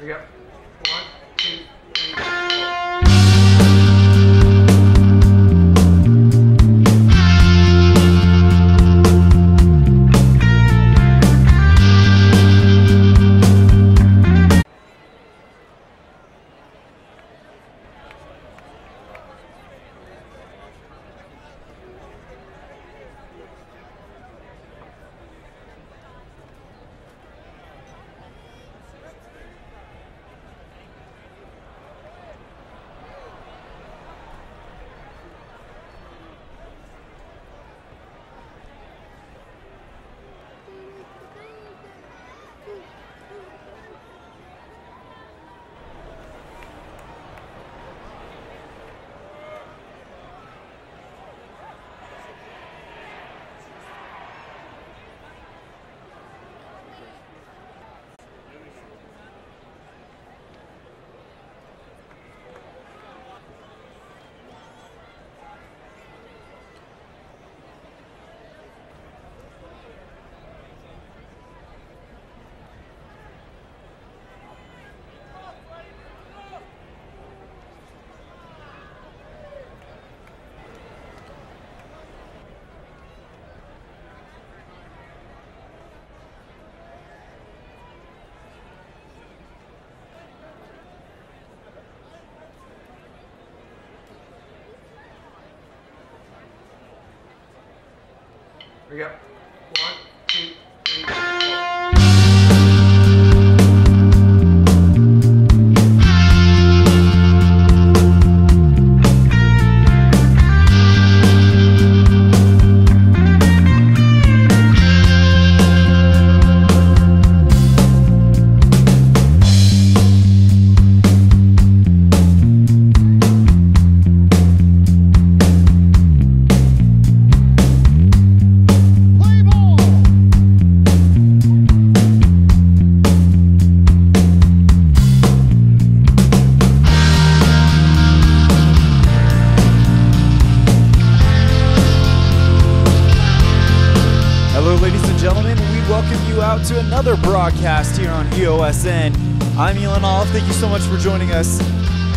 We go. 1, 2, 3, 4. We go. 1, 2, 3, 4. To another broadcast here on EOSN. I'm Elon Olive. Thank you so much for joining us.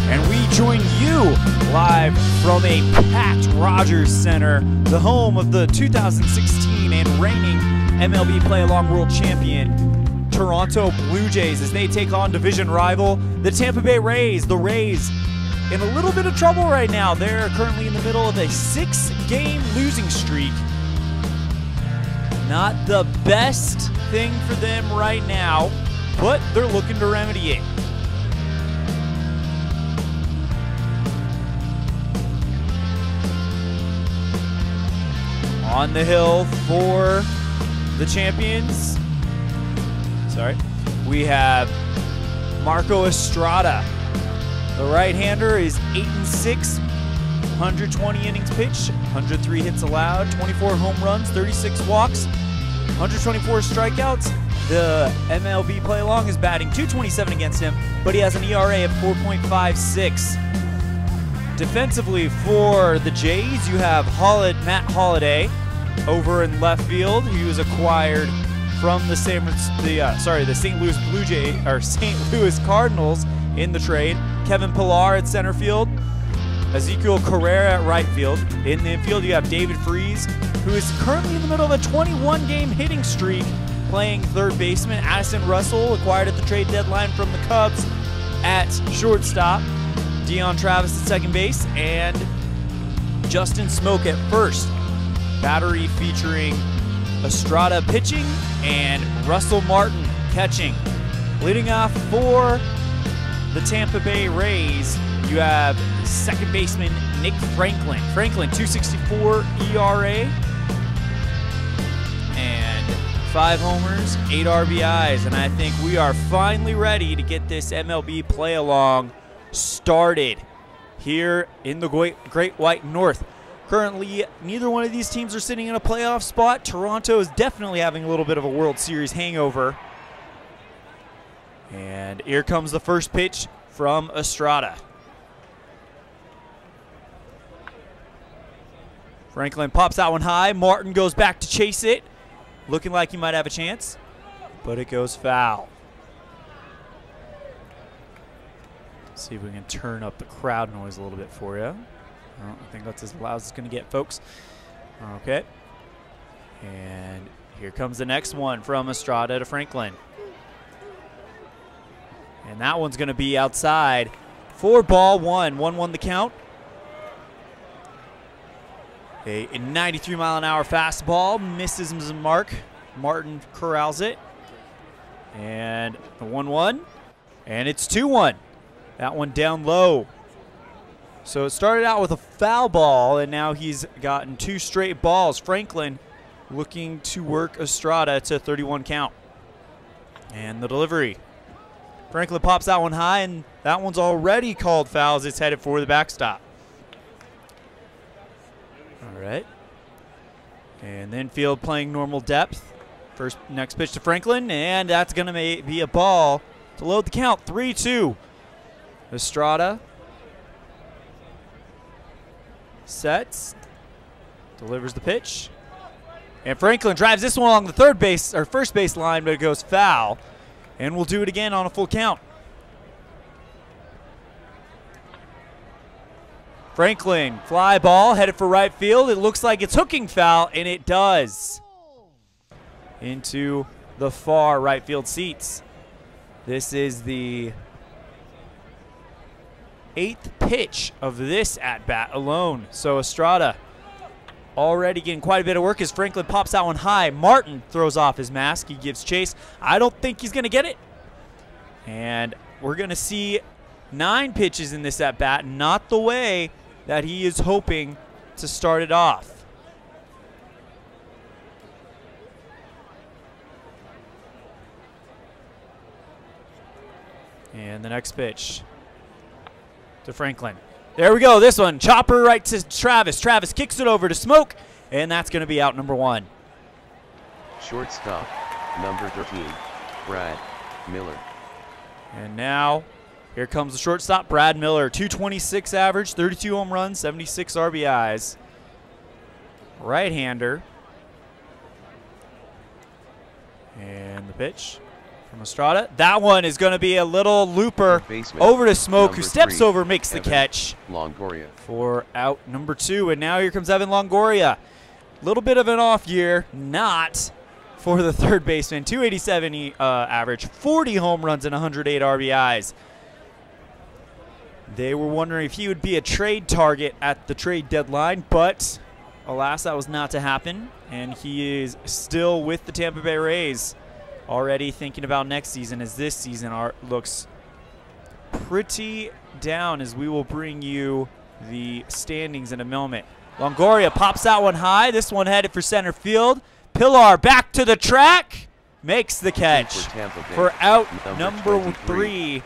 And we join you live from a packed Rogers Center, the home of the 2016 and reigning MLB Play-Along World Champion Toronto Blue Jays as they take on division rival, the Tampa Bay Rays. The Rays in a little bit of trouble right now. They're currently in the middle of a 6-game losing streak. Not the best thing for them right now, but they're looking to remedy it. On the hill for the champions, we have Marco Estrada. The right-hander is 8-6, 120 innings pitched, 103 hits allowed, 24 home runs, 36 walks, 124 strikeouts. The MLB Play-Along is batting .227 against him, but he has an ERA of 4.56. Defensively for the Jays, you have Matt Holliday over in left field. He was acquired from the St. Louis Blue Jays or St. Louis Cardinals in the trade. Kevin Pillar at center field. Ezequiel Carrera at right field. In the infield, you have David Freese, who is currently in the middle of a 21-game hitting streak, playing third baseman. Addison Russell, acquired at the trade deadline from the Cubs, at shortstop. Deion Travis at second base, and Justin Smoke at first. Battery featuring Estrada pitching and Russell Martin catching. Leading off for the Tampa Bay Rays, you have second baseman Nick Franklin. Franklin, 2.64 ERA and 5 homers, 8 RBIs. And I think we are finally ready to get this MLB Play-Along started here in the Great White North. Currently, neither one of these teams are sitting in a playoff spot. Toronto is definitely having a little bit of a World Series hangover. And here comes the first pitch from Estrada. Franklin pops that one high. Martin goes back to chase it, looking like he might have a chance, but it goes foul. See if we can turn up the crowd noise a little bit for you. Well, I think that's as loud as it's going to get, folks. Okay. And here comes the next one from Estrada to Franklin. And that one's going to be outside for ball one. 1-1 the count. A 93-mile-an-hour fastball misses the mark. Martin corrals it. And the 1-1. And it's 2-1. That one down low. So it started out with a foul ball, and now he's gotten 2 straight balls. Franklin looking to work Estrada to 31 count. And the delivery. Franklin pops that one high, and that one's already called foul as it's headed for the backstop. All right. And then field playing normal depth. Next pitch to Franklin, and that's going to be a ball to load the count. 3-2. Estrada sets, delivers the pitch, and Franklin drives this one along the first base line, but it goes foul, and we'll do it again on a full count. Franklin, fly ball, headed for right field. It looks like it's hooking foul, and it does. Into the far right field seats. This is the 8th pitch of this at-bat alone. So Estrada already getting quite a bit of work as Franklin pops that one high. Martin throws off his mask. He gives chase. I don't think he's going to get it. And we're going to see 9 pitches in this at-bat, not the way that he is hoping to start it off. And the next pitch to Franklin. There we go. This one. Chopper right to Travis. Travis kicks it over to Smoke, and that's going to be out number 1. Shortstop, number 13, Brad Miller. And now here comes the shortstop, Brad Miller. 226 average, 32 home runs, 76 RBIs. Right-hander. And the pitch from Estrada. That one is going to be a little looper over to Smoke, who steps over, makes the catch Longoria for out number 2. And now here comes Evan Longoria. A little bit of an off year, not for the third baseman. 287 average, 40 home runs and 108 RBIs. They were wondering if he would be a trade target at the trade deadline, but alas, that was not to happen. And he is still with the Tampa Bay Rays, already thinking about next season, as this season looks pretty down, as we will bring you the standings in a moment. Longoria pops that one high. This one headed for center field. Pillar back to the track. Makes the catch for out number 3.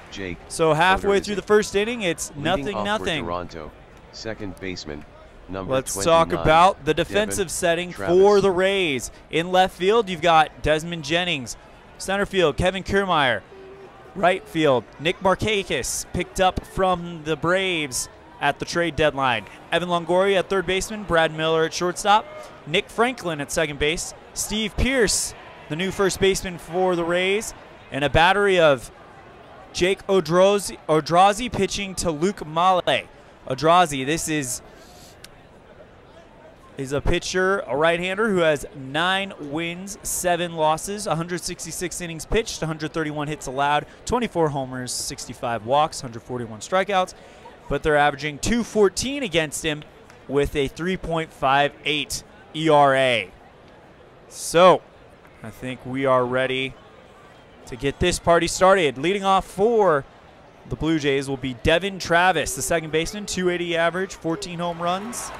So halfway through the first inning, it's 0-0. Toronto, second baseman, number Let's 29, talk about the defensive Devin setting Travis. for the Rays. In left field, you've got Desmond Jennings. Center field, Kevin Kiermaier. Right field, Nick Markakis, picked up from the Braves at the trade deadline. Evan Longoria at third baseman, Brad Miller at shortstop, Nick Franklin at second base, Steve Pearce, the new first baseman for the Rays, and a battery of Jake Odrazi pitching to Luke Male. Odrazi, this is a pitcher, a right-hander who has 9 wins, 7 losses, 166 innings pitched, 131 hits allowed, 24 homers, 65 walks, 141 strikeouts, but they're averaging .214 against him with a 3.58 ERA. So I think we are ready to get this party started. Leading off for the Blue Jays will be Devin Travis, the second baseman, 280 average, 14 home runs,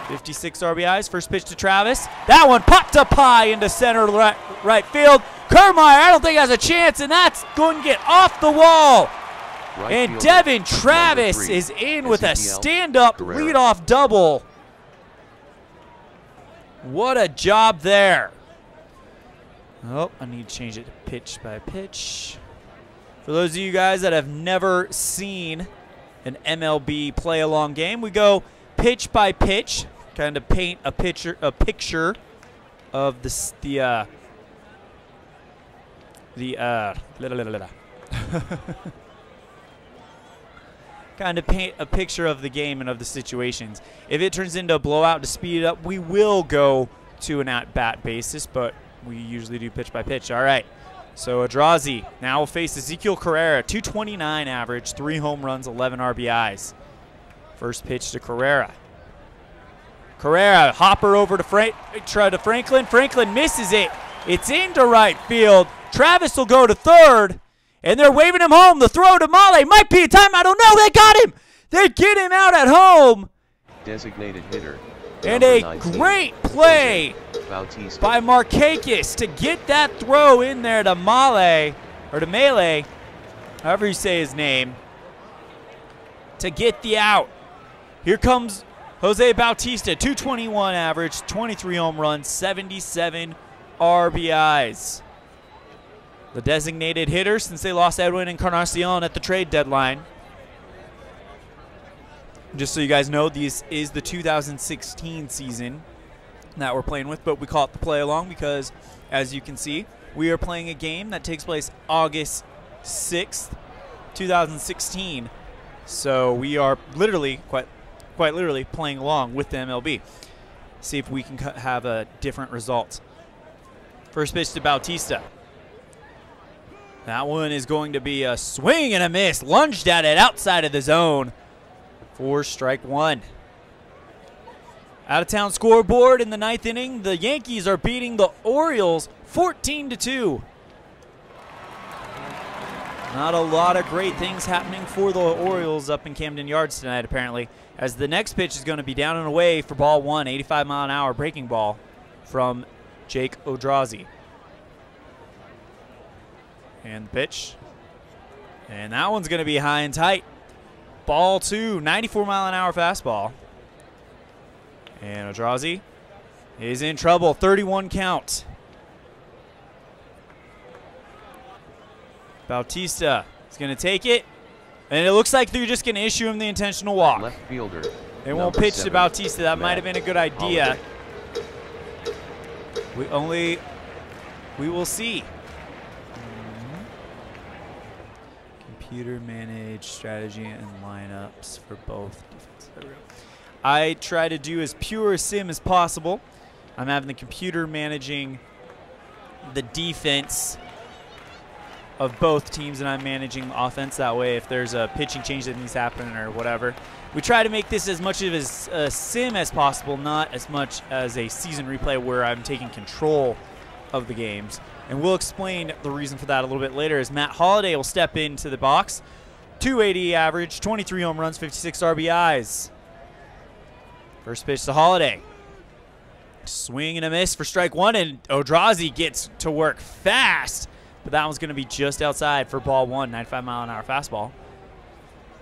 56 RBIs. First pitch to Travis. That one popped up high into center right field. Kiermaier, I don't think has a chance, and that's going to get off the wall. Right and Devin Travis 3, is in with a Ezekiel stand-up Guerrero. leadoff double. What a job there. Oh, I need to change it to pitch by pitch. For those of you guys that have never seen an MLB play-along game, we go pitch by pitch, kind of paint a picture of the kind of paint a picture of the game and of the situations. If it turns into a blowout to speed it up, we will go to an at-bat basis, but we usually do pitch by pitch. All right, so Odrazi now will face Ezekiel Carrera, 229 average, 3 home runs, 11 RBIs. First pitch to Carrera. Carrera, hopper over to Franklin. Franklin misses it. It's into right field. Travis will go to third, and they're waving him home. The throw to Male might be a time. I don't know. They got him. They get him out at home. Designated hitter. And a great play Bautista by Markakis to get that throw in there to Male, or to Mele, however you say his name, to get the out. Here comes Jose Bautista, 221 average, 23 home runs, 77 RBIs. The designated hitter since they lost Edwin Encarnacion at the trade deadline. Just so you guys know, this is the 2016 season that we're playing with, but we call it the play along because, as you can see, we are playing a game that takes place August 6th, 2016. So we are literally, quite literally, playing along with the MLB. See if we can have a different result. First pitch to Bautista. That one is going to be a swing and a miss. Lunged at it outside of the zone for strike one. Out-of-town scoreboard in the 9th inning. The Yankees are beating the Orioles 14-2. Not a lot of great things happening for the Orioles up in Camden Yards tonight, apparently, as the next pitch is going to be down and away for ball one, 85-mile-an-hour breaking ball from Jake Odrazi. And the pitch. And that one's going to be high and tight. Ball two, 94-mile-an-hour fastball. And Odrazi is in trouble, 31 count. Bautista is going to take it. And it looks like they're just going to issue him the intentional walk. Left fielder. They won't pitch to Bautista. That might have been a good idea. Holiday. We will see. Computer managed strategy and lineups for both defense. There we go. I try to do as pure a sim as possible. I'm having the computer managing the defense of both teams, and I'm managing the offense. That way, if there's a pitching change that needs to happen or whatever, we try to make this as much of a sim as possible, not as much as a season replay where I'm taking control of the games. And we'll explain the reason for that a little bit later as Matt Holliday will step into the box. 280 average, 23 home runs, 56 RBIs. First pitch to Holliday. Swing and a miss for strike one, and Odrazi gets to work fast. But that one's going to be just outside for ball one, 95-mile-an-hour fastball.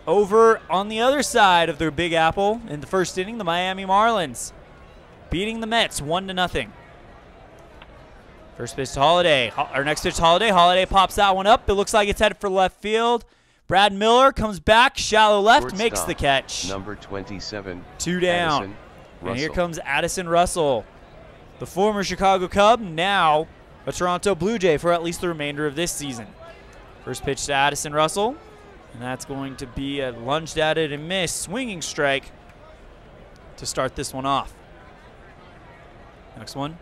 Over on the other side of their Big Apple in the first inning, the Miami Marlins beating the Mets 1-0. First pitch to Holliday. Our next pitch to Holliday. Holliday pops that one up. It looks like it's headed for left field. Brad Miller comes back, shallow left, Shortstop, makes the catch. Number 27. 2 down. Addison And here Russell. comes Addison Russell, the former Chicago Cub, now a Toronto Blue Jay for at least the remainder of this season. First pitch to Addison Russell, and that's going to be a lunged at it and miss, swinging strike to start this one off. Next one,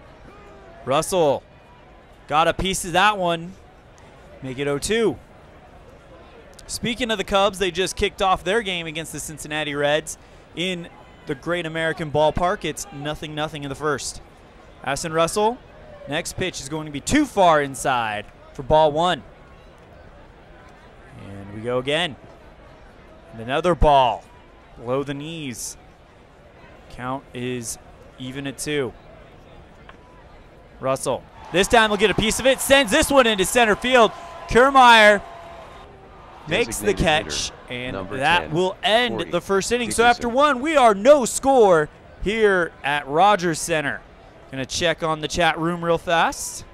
Russell got a piece of that one, make it 0-2. Speaking of the Cubs, they just kicked off their game against the Cincinnati Reds in the Great American Ballpark. It's 0-0 in the first. Addison Russell, next pitch is going to be too far inside for ball one. And we go again. And another ball below the knees. Count is even at 2. Russell, this time he'll get a piece of it, sends this one into center field. Kiermaier makes the catch, and that 10, will end 40, the first inning. Dickerson. So after one, we are no score here at Rogers Center. Gonna check on the chat room real fast.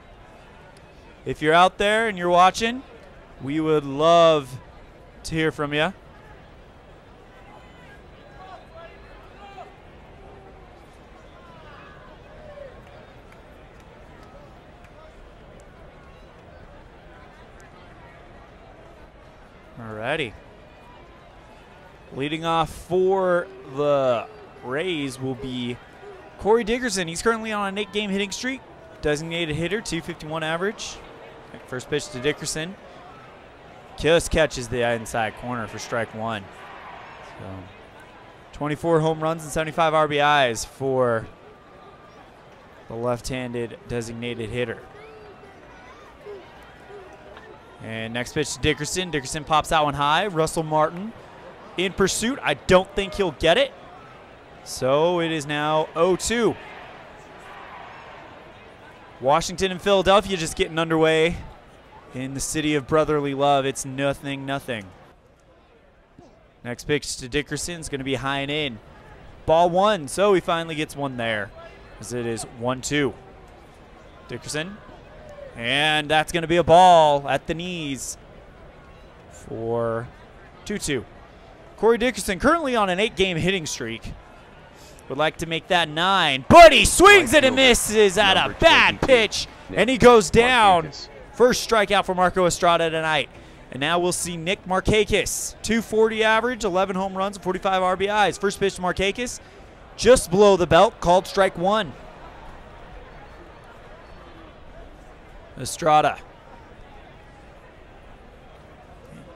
If you're out there and you're watching, we would love to hear from you. Alrighty. Leading off for the Rays will be Corey Dickerson. He's currently on an 8-game hitting streak. Designated hitter, 251 average. First pitch to Dickerson. Just catches the inside corner for strike one. So 24 home runs and 75 RBIs for the left-handed designated hitter. And next pitch to Dickerson. Dickerson pops that one high. Russell Martin in pursuit. I don't think he'll get it. So it is now 0-2. Washington and Philadelphia just getting underway in the city of brotherly love. It's 0-0. Next pitch to Dickerson is going to be high and in. Ball one, so he finally gets one there as it is 1-2. Dickerson. And that's going to be a ball at the knees for 2-2. Corey Dickerson currently on an 8-game hitting streak. Would like to make that 9, but he swings it and misses at a bad pitch, and he goes down. First strikeout for Marco Estrada tonight. And now we'll see Nick Markakis, 240 average, 11 home runs, and 45 RBIs. First pitch to Markakis, just below the belt, called strike one. Estrada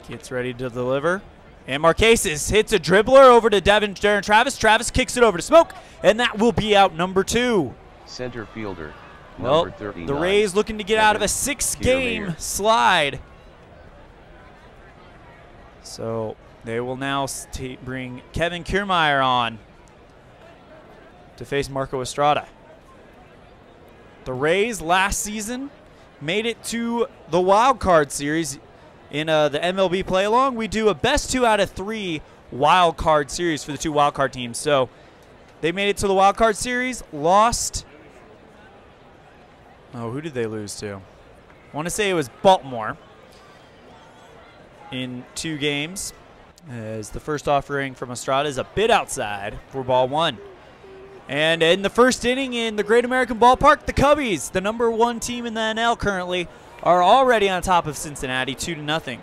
gets ready to deliver. And Markakis hits a dribbler over to Darren Travis. Travis kicks it over to Smoke, and that will be out number 2. Center fielder, Well, number 39. the Rays looking to get out of a 6-game slide. So they will now bring Kevin Kiermaier on to face Marco Estrada. The Rays last season made it to the wild card series. In the MLB play-along, we do a best 2 out of 3 wild card series for the 2 wild card teams. So they made it to the wild card series, lost. Oh, who did they lose to? I want to say it was Baltimore in 2 games. As the first offering from Estrada is a bit outside for ball 1. And in the first inning in the Great American Ballpark, the Cubbies, the number 1 team in the NL currently, are already on top of Cincinnati, 2-0.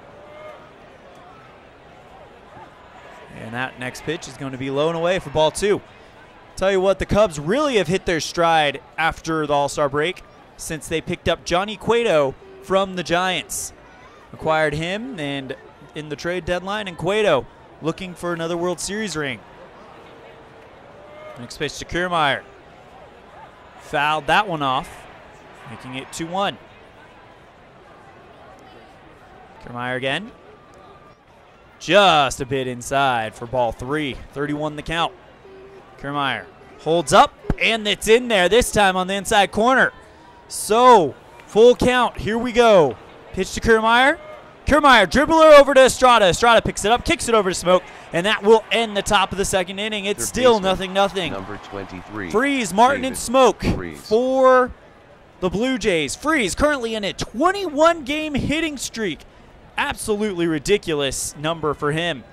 And that next pitch is going to be low and away for ball 2. Tell you what, the Cubs really have hit their stride after the All-Star break since they picked up Johnny Cueto from the Giants. Acquired him and in the trade deadline, and Cueto looking for another World Series ring. Next pitch to Kiermaier. Fouled that one off, making it 2-1. Kiermaier again. Just a bit inside for ball 3. 31 the count. Kiermaier holds up, and it's in there this time on the inside corner. So, full count. Here we go. Pitch to Kiermaier. Kiermaier, dribbler over to Estrada. Estrada picks it up, kicks it over to Smoke, and that will end the top of the second inning. It's still 0-0. Number 23. Freeze, Martin, and Smoke Freeze. for the Blue Jays. Freeze currently in a 21-game hitting streak. Absolutely ridiculous number for him.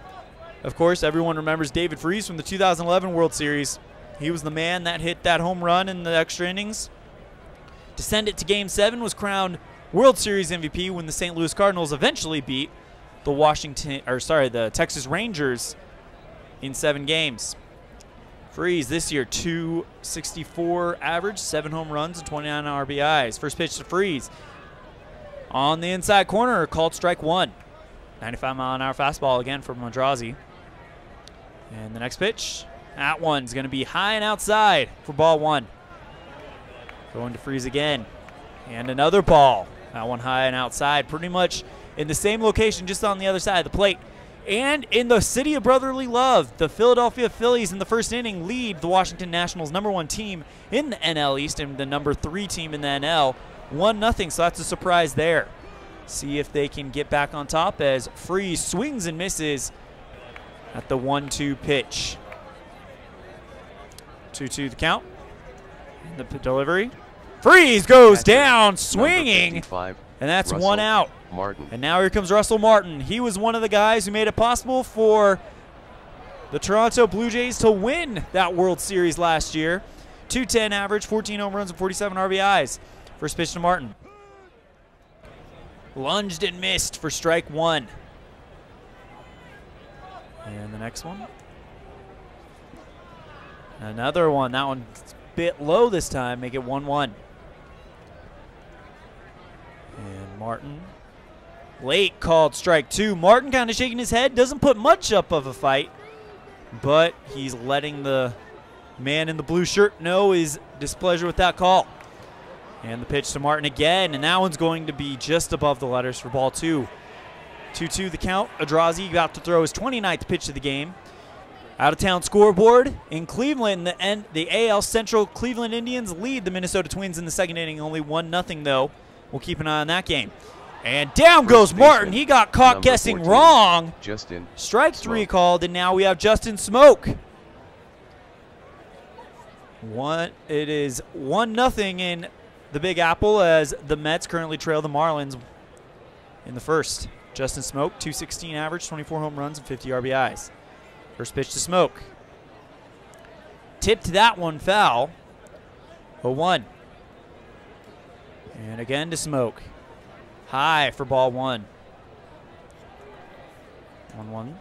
Of course, everyone remembers David Freese from the 2011 World Series. He was the man that hit that home run in the extra innings to send it to Game 7, was crowned World Series MVP when the St. Louis Cardinals eventually beat the Texas Rangers in 7 games. Freese this year, 264 average, 7 home runs, and 29 RBIs. First pitch to Freese. On the inside corner, called strike 1. 95-mile-an-hour fastball again from Madrazi. And the next pitch, that one's going to be high and outside for ball 1. Going to Freese again. And another ball. That one high and outside, pretty much in the same location, just on the other side of the plate. And in the city of brotherly love, the Philadelphia Phillies in the first inning lead the Washington Nationals, number 1 team in the NL East and the number 3 team in the NL. 1-0, so that's a surprise there. See if they can get back on top as Freese swings and misses at the 1-2 pitch. 2-2 the count. And the delivery. Freese goes down swinging, and that's Russell 1 out. Martin. And now here comes Russell Martin. He was one of the guys who made it possible for the Toronto Blue Jays to win that World Series last year. 210 average, 14 home runs, and 47 RBIs. First pitch to Martin. Lunged and missed for strike 1. And the next one. Another one. That one's a bit low this time. Make it 1-1. And Martin. Late called strike 2. Martin kind of shaking his head. Doesn't put much up of a fight. But he's letting the man in the blue shirt know his displeasure with that call. And the pitch to Martin again. And that one's going to be just above the letters for ball 2. 2-2 the count. Adrazi about to throw his 29th pitch of the game. Out-of-town scoreboard in Cleveland. The AL Central Cleveland Indians lead the Minnesota Twins in the second inning. Only 1-0 though. We'll keep an eye on that game. And down goes Martin. He got caught guessing 14, wrong. Justin Strike 3 Smoke. called, and now we have Justin Smoke. It is 1-0 in the Big Apple as the Mets currently trail the Marlins in the first. Justin Smoke, .216 average, 24 home runs, and 50 RBIs. First pitch to Smoke. Tipped that one foul. 0-1. And again to Smoke. High for ball 1. 1-1.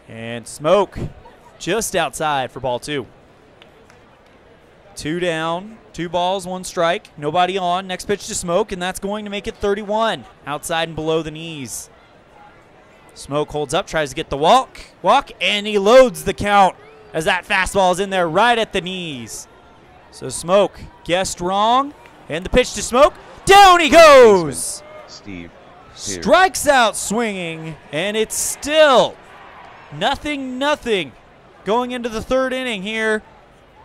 And Smoke just outside for ball 2. 2 down, 2 balls, 1 strike. Nobody on. Next pitch to Smoke, and that's going to make it 31. Outside and below the knees. Smoke holds up, tries to get the walk, and he loads the count as that fastball is in there right at the knees. So Smoke guessed wrong, and the pitch to Smoke. Down he goes! Steve Strikes out swinging, and it's still 0-0 going into the third inning here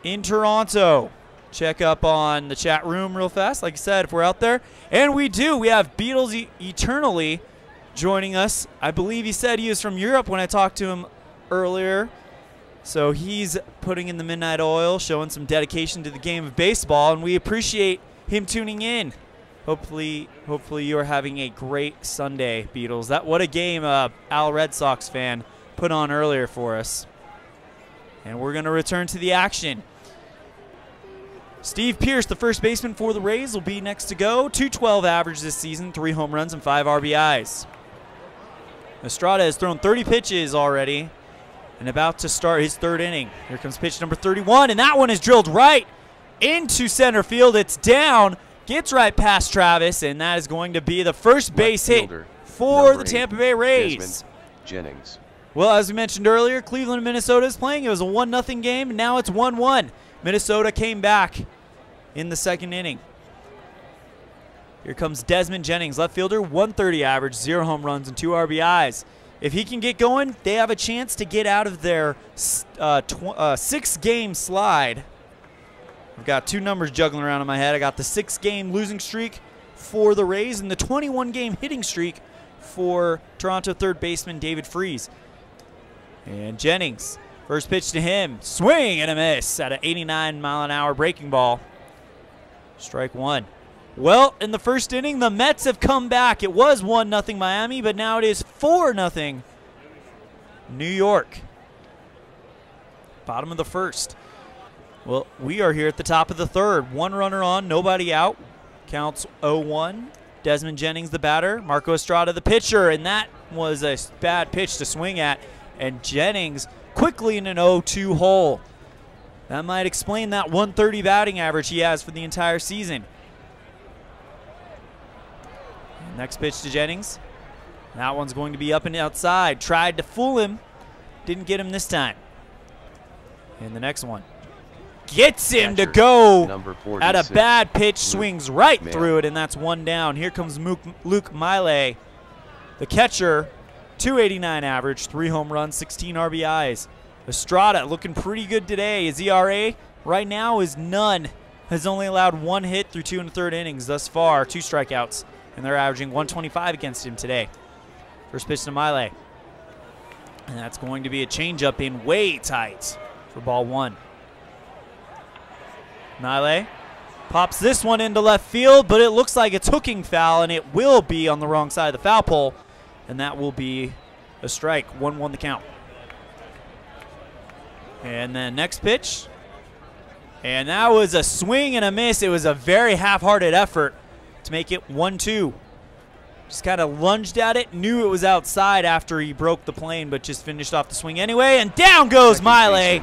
in Toronto. Check up on the chat room real fast, like I said, if we're out there. And we do. We have Beatles Eternally joining us. I believe he said he was from Europe when I talked to him earlier. So he's putting in the midnight oil, showing some dedication to the game of baseball, and we appreciate him tuning in. Hopefully you're having a great Sunday, Beatles. What a game Al Red Sox fan put on earlier for us. And we're going to return to the action. Steve Pearce, the first baseman for the Rays, will be next to go. .212 average this season, 3 home runs and 5 RBIs. Estrada has thrown 30 pitches already and about to start his third inning. Here comes pitch number 31, and that one is drilled right into center field. It's down, gets right past Travis, and that is going to be the first base hit for the Tampa Bay Rays. Desmond Jennings. Well, as we mentioned earlier, Cleveland and Minnesota is playing. It was a 1-0 game, and now it's 1-1. Minnesota came back in the second inning. Here comes Desmond Jennings, left fielder, 130 average, 0 home runs and 2 RBIs. If he can get going, they have a chance to get out of their 6-game slide. I've got 2 numbers juggling around in my head. I got the 6-game losing streak for the Rays and the 21-game hitting streak for Toronto third baseman David Freese. And Jennings, first pitch to him, swing and a miss at an 89-mile-an-hour breaking ball. Strike 1. Well, in the first inning, the Mets have come back. It was 1-0 Miami, but now it is 4-0 New York. Bottom of the first. Well, we are here at the top of the third. 1 runner on, nobody out. Counts 0-1. Desmond Jennings, the batter. Marco Estrada, the pitcher, and that was a bad pitch to swing at. And Jennings quickly in an 0-2 hole. That might explain that 130 batting average he has for the entire season. Next pitch to Jennings. That one's going to be up and outside. Tried to fool him. Didn't get him this time. And the next one. Gets him to go at a bad pitch. Swings right through it, and that's 1 down. Here comes Luke Miley, the catcher. 289 average, 3 home runs, 16 RBIs. Estrada looking pretty good today. His ERA right now is none. Has only allowed 1 hit through 2 1/3 innings thus far. 2 strikeouts. And they're averaging 125 against him today. First pitch to Miley. And that's going to be a changeup in way tight for ball 1. Miley pops this one into left field, but it looks like it's hooking foul, and it will be on the wrong side of the foul pole. And that will be a strike. 1-1 the count. And then next pitch. And that was a swing and a miss. It was a very half-hearted effort to make it 1-2. Just kind of lunged at it, knew it was outside after he broke the plane, but just finished off the swing anyway. And down goes Miley,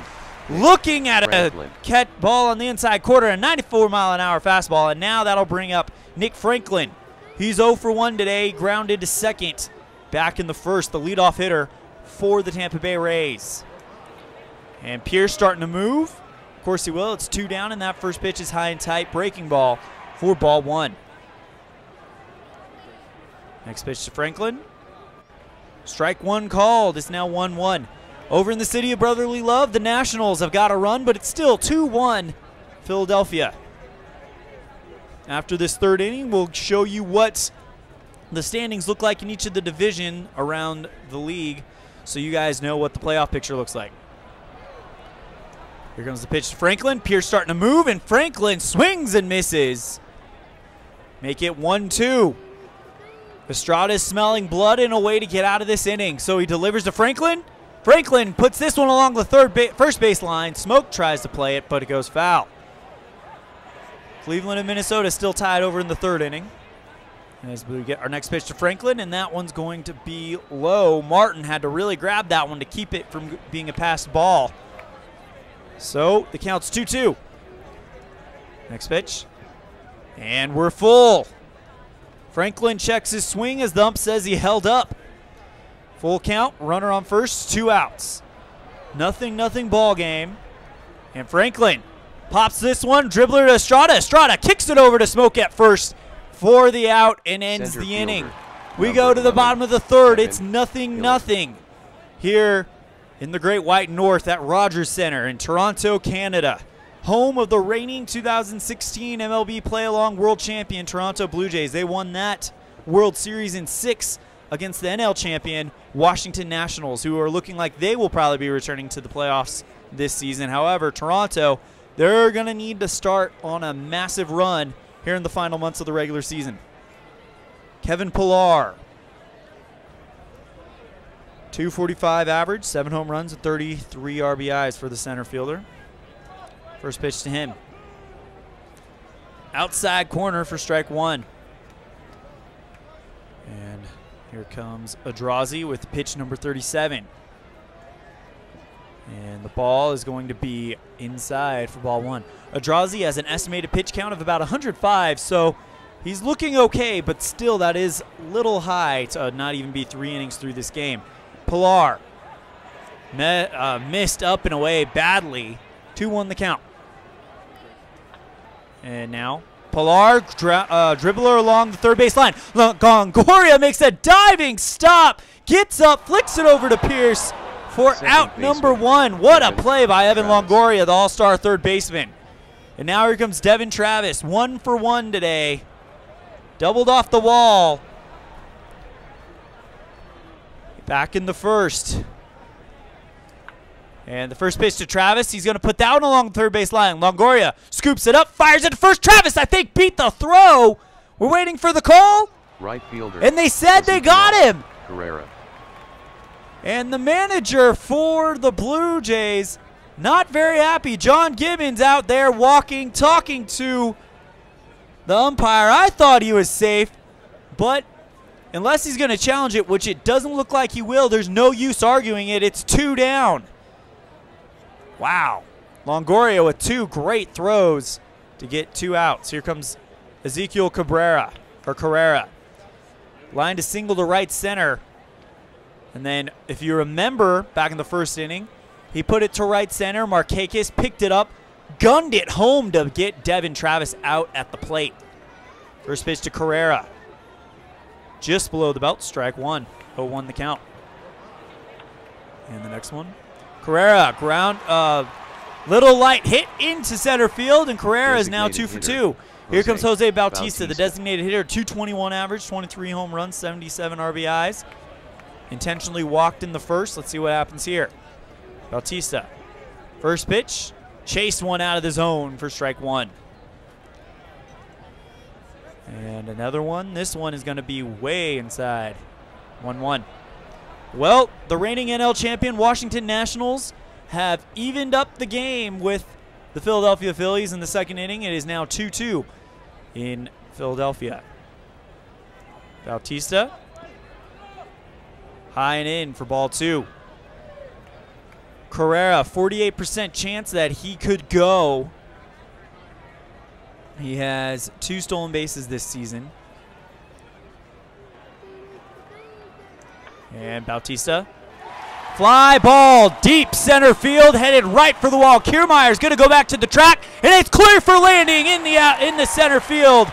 looking at a catch ball on the inside quarter, a 94-mile-an-hour fastball. And now that'll bring up Nick Franklin. He's 0 for 1 today, grounded to second. Back in the first, the leadoff hitter for the Tampa Bay Rays. And Pierce starting to move. Of course he will. It's 2 down, and that first pitch is high and tight. Breaking ball for ball 1. Next pitch to Franklin. Strike 1 called. It's now 1-1. Over in the city of brotherly love, the Nationals have got a run, but it's still 2-1 Philadelphia. After this third inning, we'll show you what the standings look like in each of the division around the league so you guys know what the playoff picture looks like. Here comes the pitch to Franklin. Pierce starting to move, and Franklin swings and misses. Make it 1-2. Estrada is smelling blood in a way to get out of this inning, so he delivers to Franklin. Franklin puts this one along the first base line. Smoke tries to play it, but it goes foul. Cleveland and Minnesota still tied over in the third inning. As we get our next pitch to Franklin, and that one's going to be low. Martin had to really grab that one to keep it from being a passed ball. So the count's 2-2. Next pitch. And we're full. Franklin checks his swing as the ump says he held up. Full count, runner on first, 2 outs. Nothing ball game. And Franklin pops this one, dribbler to Estrada. Estrada kicks it over to Smoke at first for the out and ends the inning. We go to the bottom of the third. It's 0-0 here in the Great White North at Rogers Center in Toronto, Canada. Home of the reigning 2016 MLB Play-Along World Champion Toronto Blue Jays. They won that World Series in 6 against the NL champion Washington Nationals, who are looking like they will probably be returning to the playoffs this season. However, Toronto, they're going to need to start on a massive run here in the final months of the regular season. Kevin Pillar, 245 average, 7 home runs, and 33 RBIs for the center fielder. First pitch to him. Outside corner for strike 1. And here comes Adrazi with pitch number 37. And the ball is going to be inside for ball 1. Adrazi has an estimated pitch count of about 105, so he's looking okay, but still that is a little high to not even be 3 innings through this game. Pillar missed up and away badly. 2-1 the count. And now Pillar, dribbler along the third base line. Longoria makes a diving stop, gets up, flicks it over to Pierce for out number 1. What a play by Evan Longoria, the all-star third baseman. And now here comes Devin Travis, 1 for 1 today. Doubled off the wall. Back in the first. And the first pitch to Travis. He's going to put that one along the third base line. Longoria scoops it up, fires it to first. Travis, I think, beat the throw. We're waiting for the call. Right fielder. And they said they got him. Carrera. And the manager for the Blue Jays, not very happy. John Gibbons out there walking, talking to the umpire. I thought he was safe, but unless he's going to challenge it, which it doesn't look like he will, there's no use arguing it. It's 2 down. Wow. Longoria with 2 great throws to get 2 outs. Here comes Ezekiel Carrera. Line to single to right center. And then, if you remember, back in the first inning, he put it to right center. Markakis picked it up, gunned it home to get Devin Travis out at the plate. First pitch to Carrera. Just below the belt, strike 1. 0-1 the count. And the next one. Carrera, ground, little light hit into center field, and Carrera is now 2 for 2. Here comes Jose Bautista, the designated hitter, 221 average, 23 home runs, 77 RBIs. Intentionally walked in the first. Let's see what happens here. Bautista, first pitch, chased one out of the zone for strike 1. And another one. This one is going to be way inside. 1-1. Well, the reigning NL champion Washington Nationals have evened up the game with the Philadelphia Phillies in the second inning. It is now 2-2 in Philadelphia. Bautista. High and in for ball 2. Carrera, 48% chance that he could go. He has 2 stolen bases this season. And Bautista. Fly ball, deep center field, headed right for the wall. Kiermaier's going to go back to the track, and it's clear for landing in the center field.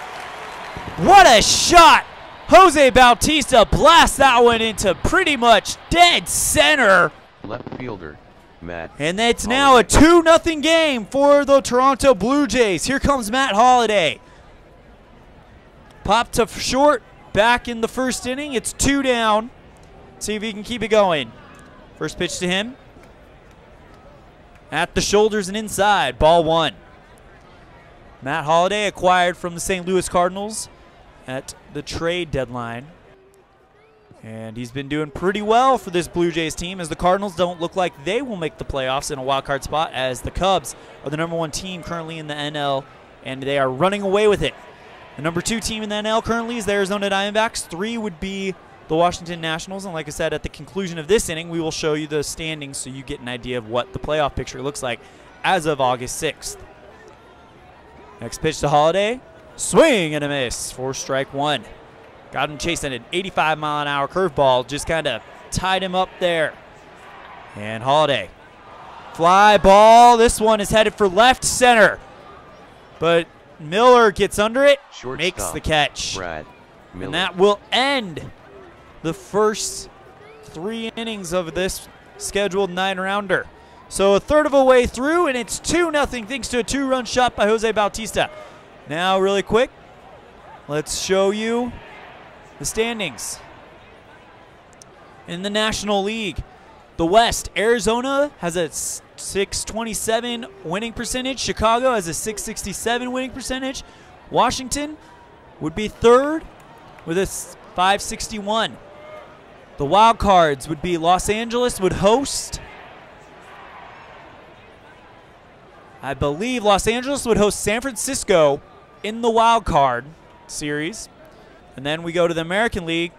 What a shot! Jose Bautista blasts that one into pretty much dead center. Left fielder, Matt. And it's now a 2-0 game for the Toronto Blue Jays. Here comes Matt Holliday. Popped to short back in the first inning. It's 2 down. See if he can keep it going. First pitch to him. At the shoulders and inside. Ball 1. Matt Holliday acquired from the St. Louis Cardinals at the trade deadline. And he's been doing pretty well for this Blue Jays team, as the Cardinals don't look like they will make the playoffs in a wild card spot, as the Cubs are the #1 team currently in the NL, and they are running away with it. The #2 team in the NL currently is the Arizona Diamondbacks. 3 would be the Washington Nationals, and like I said, at the conclusion of this inning, we will show you the standings so you get an idea of what the playoff picture looks like as of August 6th. Next pitch to Holliday. Swing and a miss for strike 1. Got him chasing an 85-mile-an-hour curveball. Just kind of tied him up there. And Holliday. Fly ball. This one is headed for left center. But Miller gets under it, makes the catch. Brad Miller. And that will end the first 3 innings of this scheduled 9-rounder. So a third of a way through, and it's 2-0 thanks to a 2-run shot by Jose Bautista. Now, really quick, let's show you the standings. In the National League, the West, Arizona has a .627 winning percentage. Chicago has a .667 winning percentage. Washington would be 3rd with a .561. The wild cards would be Los Angeles would host. I believe Los Angeles would host San Francisco in the wild card series. And then we go to the American League.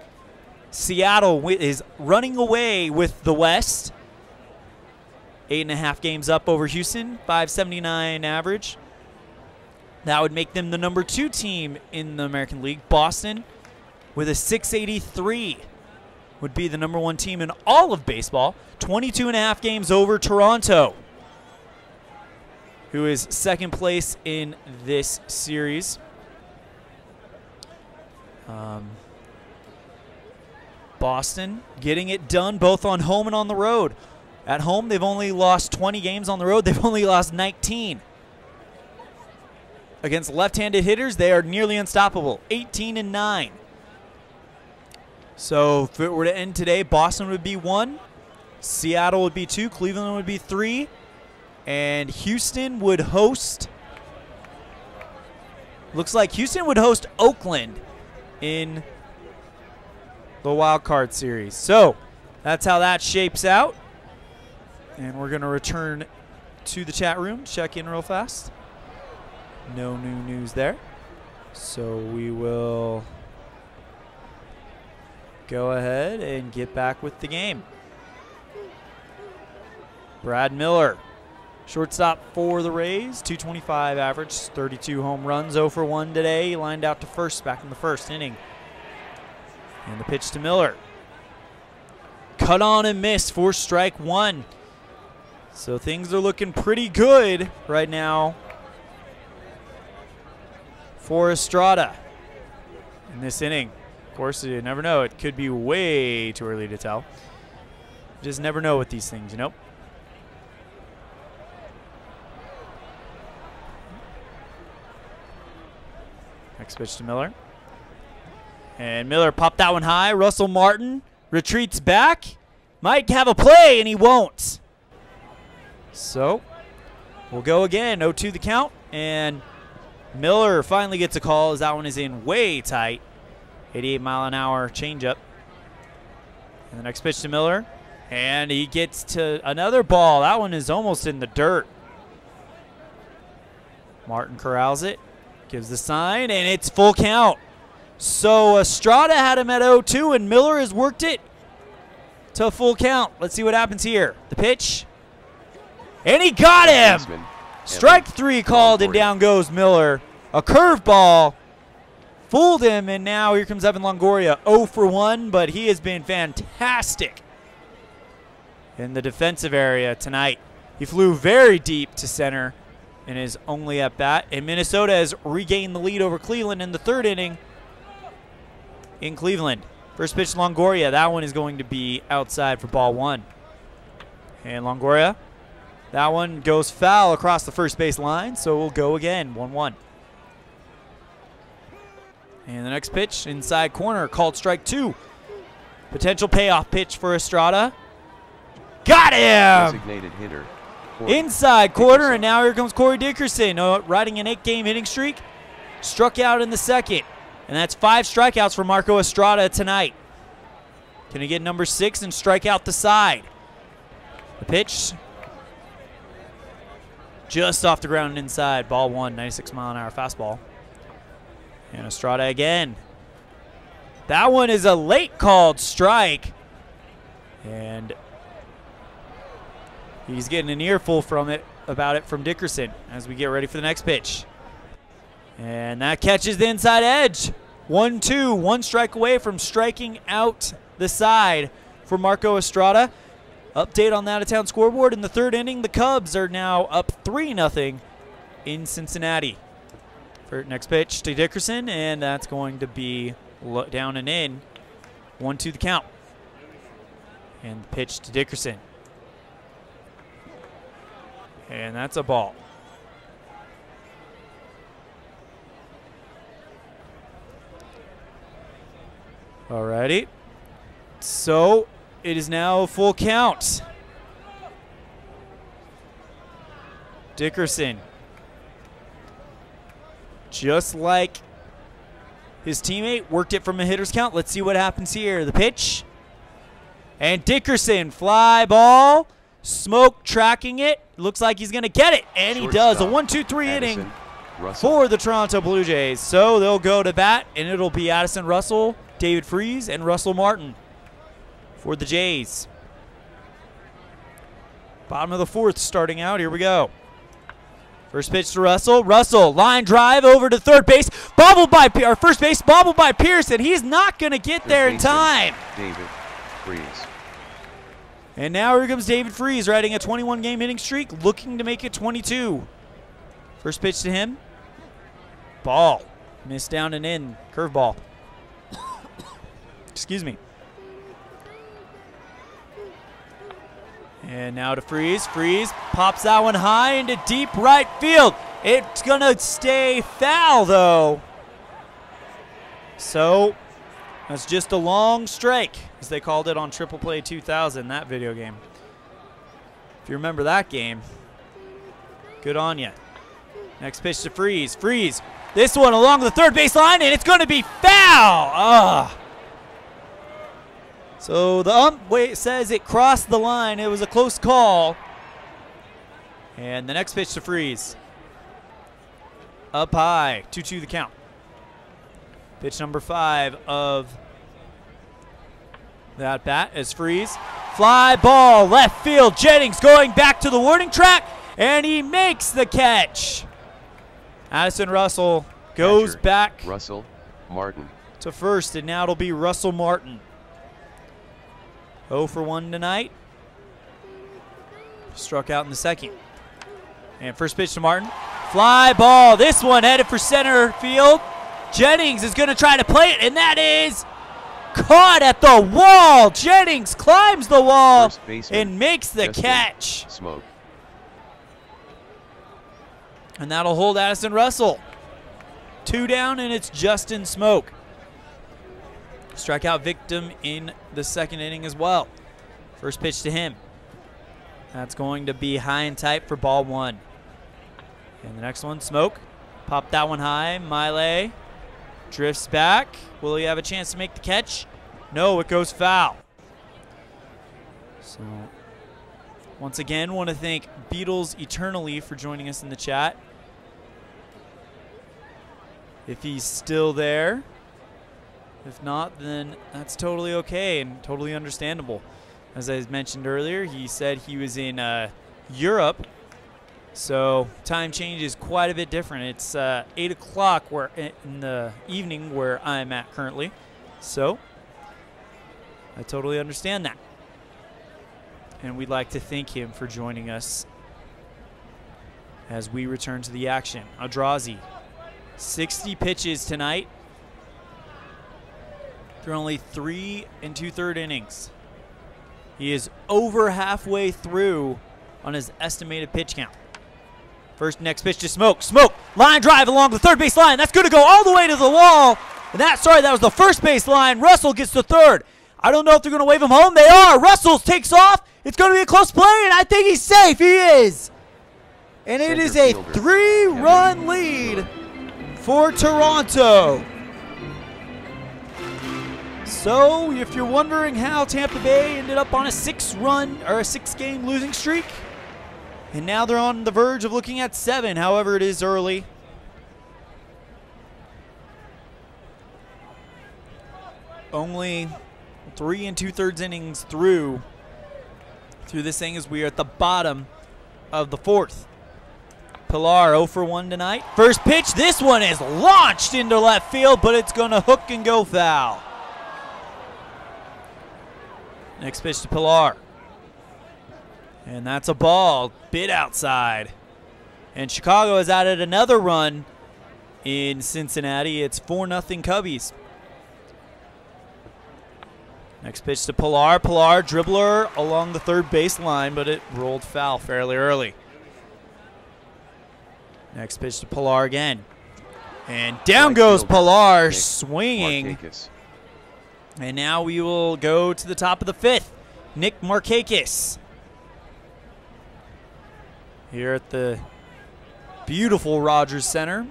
Seattle is running away with the West. 8.5 games up over Houston, .579 average. That would make them the #2 team in the American League. Boston with a .683 would be the #1 team in all of baseball. 22.5 games over Toronto, who is 2nd place in this series. Boston getting it done both on home and on the road. At home, they've only lost 20 games. On the road, they've only lost 19. Against left-handed hitters, they are nearly unstoppable, 18-9. So if it were to end today, Boston would be 1, Seattle would be 2, Cleveland would be 3, and Houston would host, looks like Houston would host Oakland in the wild card series. So that's how that shapes out. And we're going to return to the chat room, check in real fast. No new news there. So we will go ahead and get back with the game. Brad Miller, shortstop for the Rays, .225 average, 32 home runs, 0 for 1 today. He lined out to first back in the first inning. And the pitch to Miller. Cut on and miss for strike 1. So things are looking pretty good right now for Estrada in this inning. Of course, you never know. It could be way too early to tell. Just never know with these things, you know. Next pitch to Miller. And Miller popped that one high. Russell Martin retreats back. Might have a play, and he won't. So we'll go again. 0-2 the count. And Miller finally gets a call as that one is in way tight. 88-mile-an-hour changeup. And the next pitch to Miller. And he gets to another ball. That one is almost in the dirt. Martin corrals it. Gives the sign, and it's full count. So Estrada had him at 0-2, and Miller has worked it to a full count. Let's see what happens here. The pitch. And he got him! Strike 3 called, and down goes Miller. A curveball fooled him, and now here comes Evan Longoria. 0 for 1, but he has been fantastic in the defensive area tonight. He flew very deep to center in his only at-bat, and Minnesota has regained the lead over Cleveland in the 3rd inning in Cleveland. First pitch, Longoria. That one is going to be outside for ball 1. And Longoria, that one goes foul across the first base line, so we'll go again, 1-1. And the next pitch, inside corner, called strike 2. Potential payoff pitch for Estrada. Got him! Designated hitter. Inside corner, and now here comes Corey Dickerson, riding an 8-game hitting streak. Struck out in the 2nd, and that's 5 strikeouts for Marco Estrada tonight. Can he get number 6 and strike out the side? The pitch, just off the ground and inside, ball 1, 96-mile-an-hour fastball. And Estrada again. That one is a late called strike, and he's getting an earful about it from Dickerson as we get ready for the next pitch. And that catches the inside edge. 1-2, 1 strike away from striking out the side for Marco Estrada. Update on the out-of-town scoreboard. In the 3rd inning, the Cubs are now up 3-0 in Cincinnati. For next pitch to Dickerson, and that's going to be down and in. 1-2 the count. And the pitch to Dickerson. And that's a ball. Alrighty. So it is now a full count. Dickerson, just like his teammate, worked it from a hitter's count. Let's see what happens here. The pitch. And Dickerson, fly ball. Smoke tracking it. Looks like he's going to get it. And he does. A 1-2-3 inning for the Toronto Blue Jays. So they'll go to bat, and it'll be Addison Russell, David Freese, and Russell Martin for the Jays. Bottom of the 4th starting out. Here we go. First pitch to Russell. Russell, line drive over to third base. Bobbled by first base, bobbled by Pierce, and he's not going to get there in time. David Freese. And now here comes David Freese, riding a 21-game hitting streak, looking to make it 22. First pitch to him. Ball. Missed down and in. Curveball. Excuse me. And now to Freese. Freese pops that one high into deep right field. It's going to stay foul, though. So that's just a long strike, as they called it on Triple Play 2000, that video game. If you remember that game, good on you. Next pitch to Freese. Freese, this one along the third base line, and it's going to be foul. So the ump says it crossed the line. It was a close call. And the next pitch to Freese. Up high, 2-2 the count. Pitch number 5 of that bat is Freese. Fly ball, left field. Jennings going back to the warning track, and he makes the catch. Addison Russell goes back Russell Martin to first, and now it'll be Russell Martin. 0 for 1 tonight. Struck out in the 2nd. And first pitch to Martin. Fly ball. This one headed for center field. Jennings is going to try to play it, and that is caught at the wall. Jennings climbs the wall and makes the catch. Smoke. And that'll hold Addison Russell. 2 down, and it's Justin Smoke. Strikeout victim in the 2nd inning as well. First pitch to him. That's going to be high and tight for ball 1. And the next one, Smoke. Pop that one high. Miley drifts back. Will he have a chance to make the catch? No, it goes foul. So, once again, want to thank Beatles Eternally for joining us in the chat. If he's still there. If not, then that's totally okay and totally understandable. As I mentioned earlier, he said he was in Europe, so time change is quite a bit different. It's 8 o'clock in the evening where I'm at currently, so I totally understand that. And we'd like to thank him for joining us as we return to the action. Eldrazi, 60 pitches tonight. Through only 3 2/3 innings. He is over halfway through on his estimated pitch count. Next pitch to Smoke. Smoke, line drive along the third base line. That's going to go all the way to the wall. And that was the first base line. Russell gets to third. I don't know if they're going to wave him home. They are. Russell takes off. It's going to be a close play, and I think he's safe. He is. And it is a 3-run lead for Toronto. So, if you're wondering how Tampa Bay ended up on a 6-game losing streak, and now they're on the verge of looking at 7, however it is early. Only 3 2/3 innings through this thing as we are at the bottom of the 4th. Pilar 0 for 1 tonight. First pitch, this one is launched into left field, but it's going to hook and go foul. Next pitch to Pilar. And that's a ball, bit outside. And Chicago has added another run in Cincinnati. It's 4-0 Cubbies. Next pitch to Pilar. Pilar, dribbler along the third baseline, but it rolled foul fairly early. Next pitch to Pilar again. And down goes Pilar, swinging. And now we will go to the top of the 5th. Nick Markakis. Here at the beautiful Rogers Center.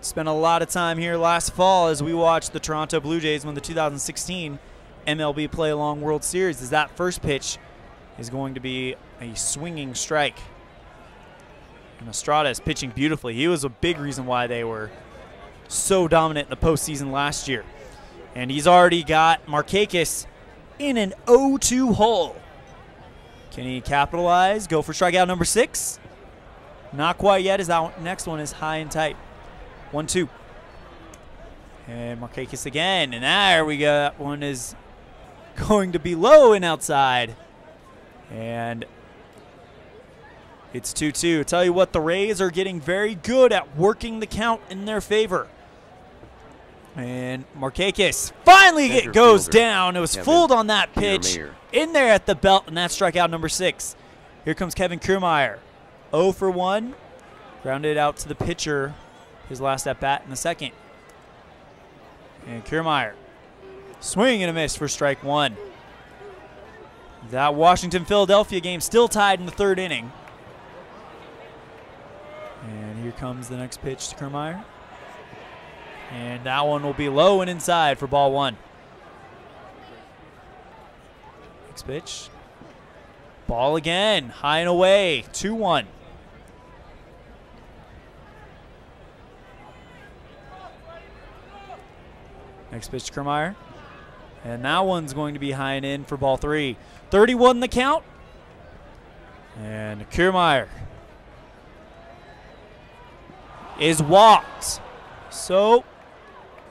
Spent a lot of time here last fall as we watched the Toronto Blue Jays win the 2016 MLB Play-Along World Series, as that first pitch is going to be a swinging strike. And Estrada is pitching beautifully. He was a big reason why they were so dominant in the postseason last year. And he's already got Markakis in an 0-2 hole. Can he capitalize? Go for strikeout number 6? Not quite yet, as that next one is high and tight. 1-2. And Markakis again. And there we go. That one is going to be low and outside. And it's 2-2. Tell you what, the Rays are getting very good at working the count in their favor. And Markakis finally goes down. It was fooled on that pitch. In there at the belt, and that's strikeout number 6. Here comes Kevin Kiermaier. 0 for 1. Grounded out to the pitcher. His last at bat in the 2nd. And Kiermaier. Swing and a miss for strike 1. That Washington-Philadelphia game still tied in the 3rd inning. And here comes the next pitch to Kiermaier. And that one will be low and inside for ball 1. Next pitch. Ball again. High and away. 2-1. Next pitch to Kiermaier. And that one's going to be high and in for ball 3. 31 the count. And Kiermaier is walked. So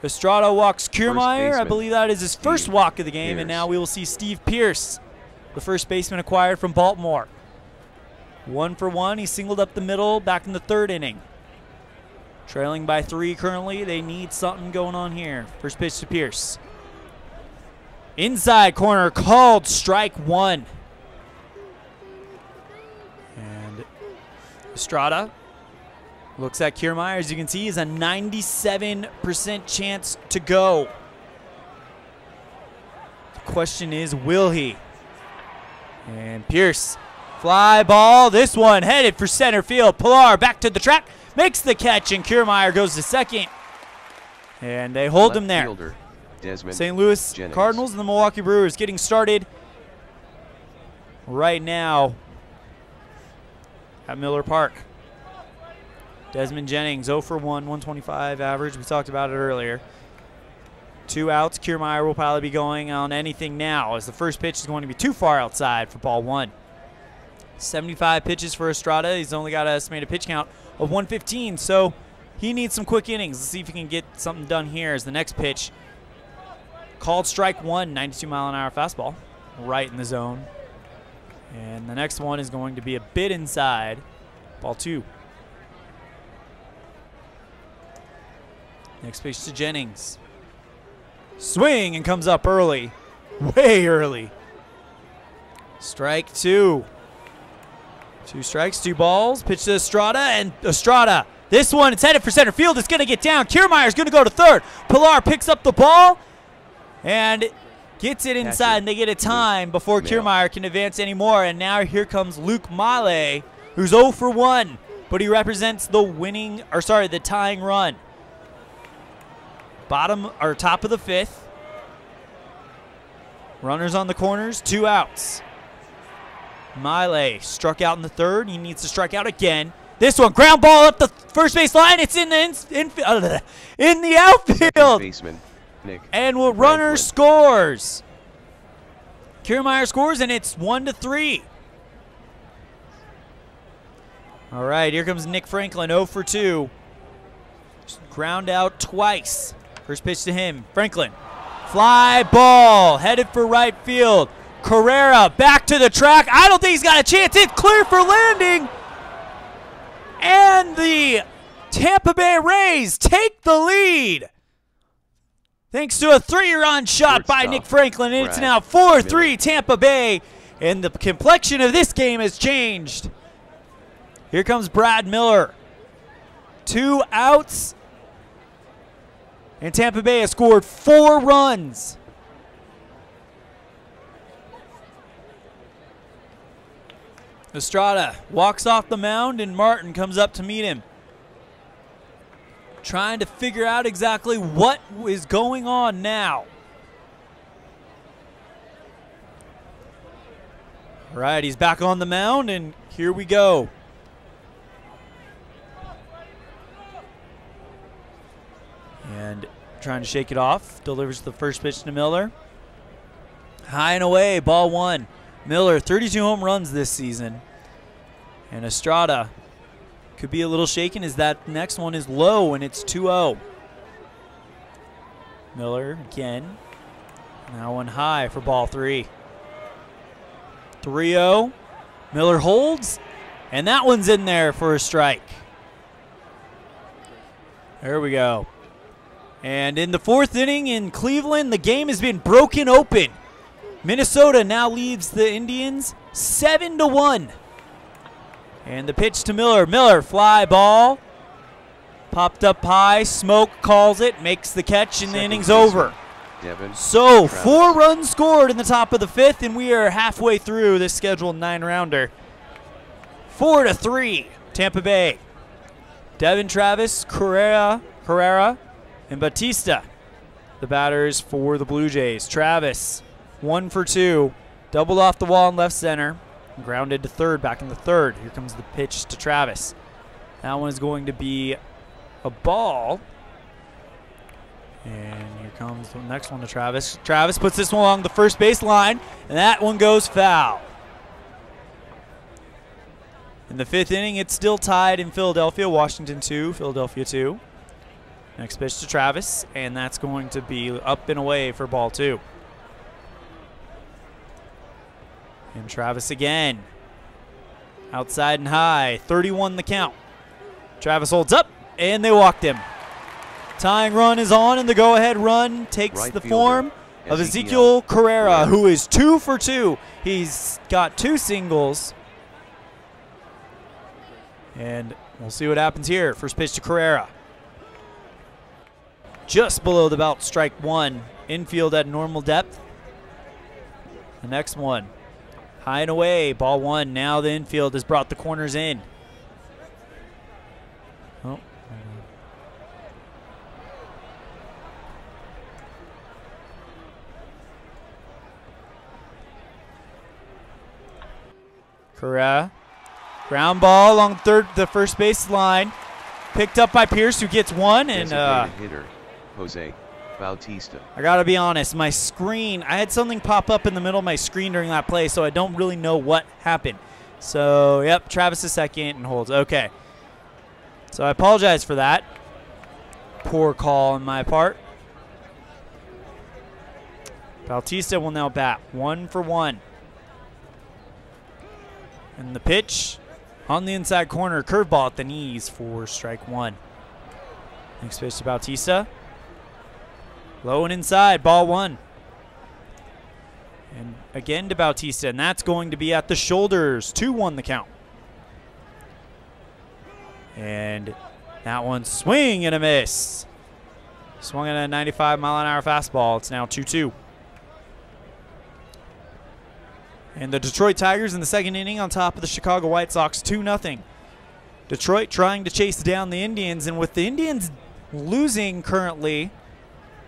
Estrada walks Kiermaier. I believe that is his first walk of the game. And now we will see Steve Pearce, the first baseman acquired from Baltimore. 1 for 1. He singled up the middle back in the 3rd inning. Trailing by 3 currently. They need something going on here. First pitch to Pearce. Inside corner, called strike 1. And Estrada looks at Kiermaier. As you can see, he's a 97% chance to go. The question is, will he? And Pearce, fly ball. This one headed for center field. Pilar back to the track, makes the catch, and Kiermaier goes to second. And they hold him there. St. Louis Cardinals and the Milwaukee Brewers getting started right now at Miller Park. Desmond Jennings, 0 for 1, 125 average. We talked about it earlier. 2 outs. Kiermaier will probably be going on anything now, as the first pitch is going to be too far outside for ball 1. 75 pitches for Estrada. He's only got an estimated pitch count of 115, so he needs some quick innings. Let's see if he can get something done here as the next pitch. Called strike 1, 92-mile-an-hour fastball, right in the zone. And the next one is going to be a bit inside, ball 2. Next pitch to Jennings. Swing and comes up early, way early. Strike 2. 2 strikes, 2 balls. Pitch to Estrada, and Estrada. This one, it's headed for center field. It's going to get down. Kiermaier's going to go to third. Pilar picks up the ball and gets it inside, and they get a time before Kiermaier can advance anymore. And now here comes Luke Male, who's 0 for 1, but he represents the the tying run. Top of the 5th. Runners on the corners, 2 outs. Mile struck out in the 3rd. He needs to strike out again. This one, ground ball up the first base line. It's in the outfield. Baseman, Nick. And runner scores. Kiermaier scores, and it's 1-3. All right, here comes Nick Franklin, 0 for 2. Ground out twice. First pitch to him, Franklin. Fly ball, headed for right field. Carrera back to the track. I don't think he's got a chance. It's clear for landing. And the Tampa Bay Rays take the lead. Thanks to a 3-run shot by Nick Franklin. And it's now 4-3 Tampa Bay. And the complexion of this game has changed. Here comes Brad Miller. 2 outs. And Tampa Bay has scored 4 runs. Estrada walks off the mound, and Martin comes up to meet him, trying to figure out exactly what is going on now. All right, he's back on the mound, and here we go. And trying to shake it off, delivers the first pitch to Miller. High and away, ball 1. Miller, 32 home runs this season. And Estrada could be a little shaken as that next one is low, and it's 2-0. Miller again. Now one high for ball 3. 3-0. Miller holds, and that one's in there for a strike. There we go. And in the 4th inning in Cleveland, the game has been broken open. Minnesota now leads the Indians 7-1. And the pitch to Miller. Miller, fly ball. Popped up high. Smoke calls it. Makes the catch, and the inning's over. So, 4 runs scored in the top of the 5th, and we are halfway through this scheduled 9-rounder. 4-3, Tampa Bay. Devin Travis, Carrera, and Batista, the batters for the Blue Jays. Travis, 1 for 2, doubled off the wall in left center, and grounded to third, back in the 3rd. Here comes the pitch to Travis. That one is going to be a ball. And here comes the next one to Travis. Travis puts this one along the first base line, and that one goes foul. In the 5th inning, it's still tied in Philadelphia. Washington 2, Philadelphia 2. Next pitch to Travis, and that's going to be up and away for ball 2. And Travis again. Outside and high, 31 the count. Travis holds up, and they walked him. Tying run is on, and the go-ahead run takes the form of Ezekiel Carrera, who is 2 for 2. He's got 2 singles. And we'll see what happens here. First pitch to Carrera. Just below the belt, strike 1. Infield at normal depth. The next one, high and away, ball 1. Now the infield has brought the corners in. Oh. Carrera. Ground ball along the first base line. Picked up by Pierce, who gets 1. And hitter, Jose. Bautista. I gotta be honest, my screen, I had something pop up in the middle of my screen during that play, so I don't really know what happened. So, yep, Travis is second and holds. Okay. So I apologize for that. Poor call on my part. Bautista will now bat 1 for 1. And the pitch on the inside corner, curveball at the knees for strike 1. Next pitch to Bautista. Low and inside, ball 1. And again to Bautista, and that's going to be at the shoulders. 2-1 the count. And that one swing and a miss. Swung at a 95-mile-an-hour fastball. It's now 2-2. And the Detroit Tigers in the second inning on top of the Chicago White Sox, 2-0. Detroit trying to chase down the Indians, and with the Indians losing currently,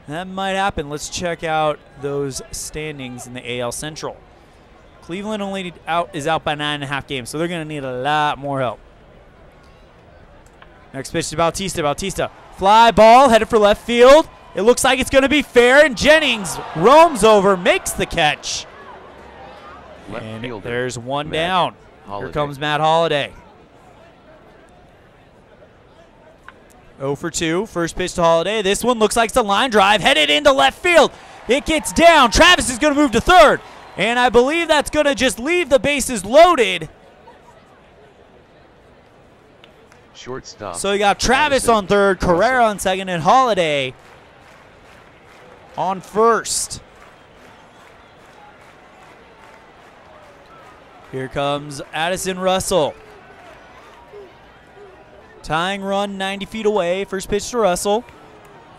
that might happen. Let's check out those standings in the AL Central. Cleveland only is out by 9.5 games, so they're going to need a lot more help. Next pitch to Bautista. Bautista, fly ball, headed for left field. It looks like it's going to be fair, and Jennings roams over, makes the catch. Left and fielder, there's one Matt down. Holliday. Here comes Matt Holliday. 0 for 2. First pitch to Holliday. This one looks like it's a line drive, headed into left field. It gets down. Travis is going to move to third, and I believe that's going to just leave the bases loaded. Shortstop. So you got Travis Madison, on third, Carrera Russell. on second, and Holliday on first. Here comes Addison Russell. Tying run 90 feet away. First pitch to Russell.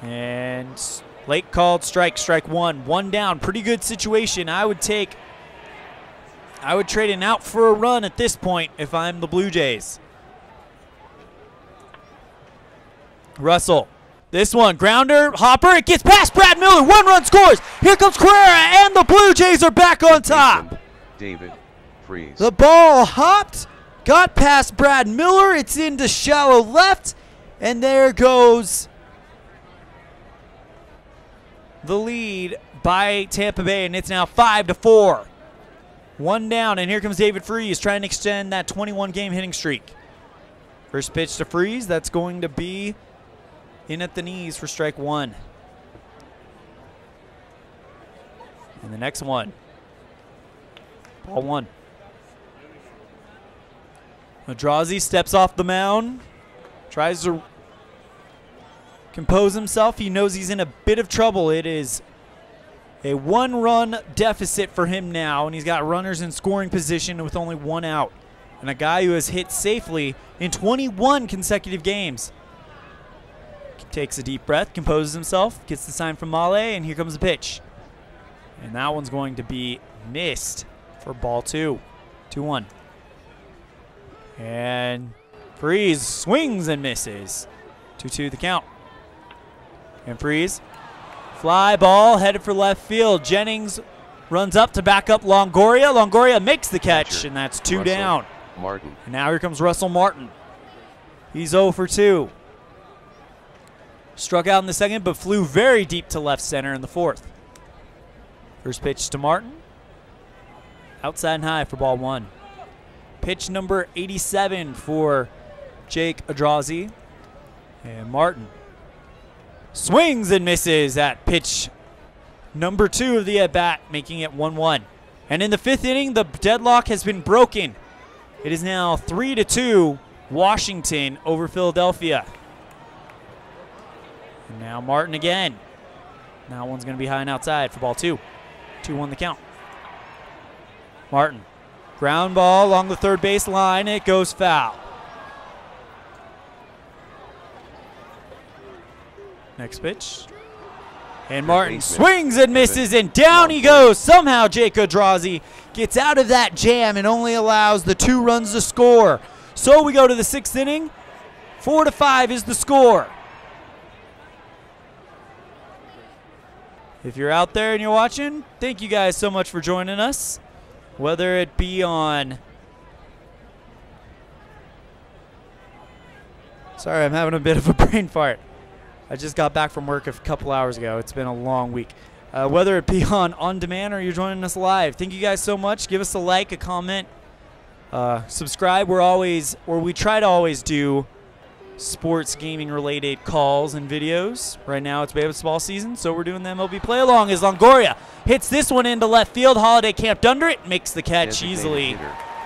And late called strike, strike 1. 1 down. Pretty good situation. I would trade an out for a run at this point if I'm the Blue Jays. Russell. This one, grounder, hopper. It gets past Brad Miller. 1 run scores. Here comes Carrera, and the Blue Jays are back on top. David Freeze. The ball hopped, got past Brad Miller. It's into shallow left, and there goes the lead by Tampa Bay, and it's now 5-4. 1 down, and here comes David Freeze trying to extend that 21-game hitting streak. First pitch to Freeze. That's going to be in at the knees for strike 1. And the next one, ball 1. Madrazi steps off the mound, tries to compose himself. He knows he's in a bit of trouble. It is a 1-run deficit for him now, and he's got runners in scoring position with only 1 out. And a guy who has hit safely in 21 consecutive games. Takes a deep breath, composes himself, gets the sign from Male, and here comes the pitch. And that one's going to be missed for ball 2. 2-1. And Freeze swings and misses. 2-2 the count. And Freeze, fly ball headed for left field. Jennings runs up to back up Longoria. Longoria makes the catch, and that's 2 Russell down. Martin. And now here comes Russell Martin. He's 0 for 2. Struck out in the second, but flew very deep to left center in the fourth. First pitch to Martin. Outside and high for ball 1. Pitch number 87 for Jake Adrazi. And Martin swings and misses at pitch number 2 of the at-bat, making it 1-1. And in the 5th inning, the deadlock has been broken. It is now 3-2 Washington over Philadelphia. And now Martin again. Now one's going to be high and outside for ball 2. 2-1 the count. Martin. Ground ball along the third base line. It goes foul. Next pitch. And Martin swings and misses, and down he goes. Somehow Jake Adrazi gets out of that jam and only allows the 2 runs to score. So we go to the 6th inning. 4-5 is the score. If you're out there and you're watching, thank you guys so much for joining us. Whether it be on... Sorry, I'm having a bit of a brain fart. I just got back from work a couple hours ago. It's been a long week. Whether it be on demand or you're joining us live, thank you guys so much. Give us a like, a comment, subscribe. We try to always do sports gaming related calls and videos. Right now it's baseball season, so we're doing the MLB play along as Longoria hits this one into left field. Holiday camped under it, makes the catch easily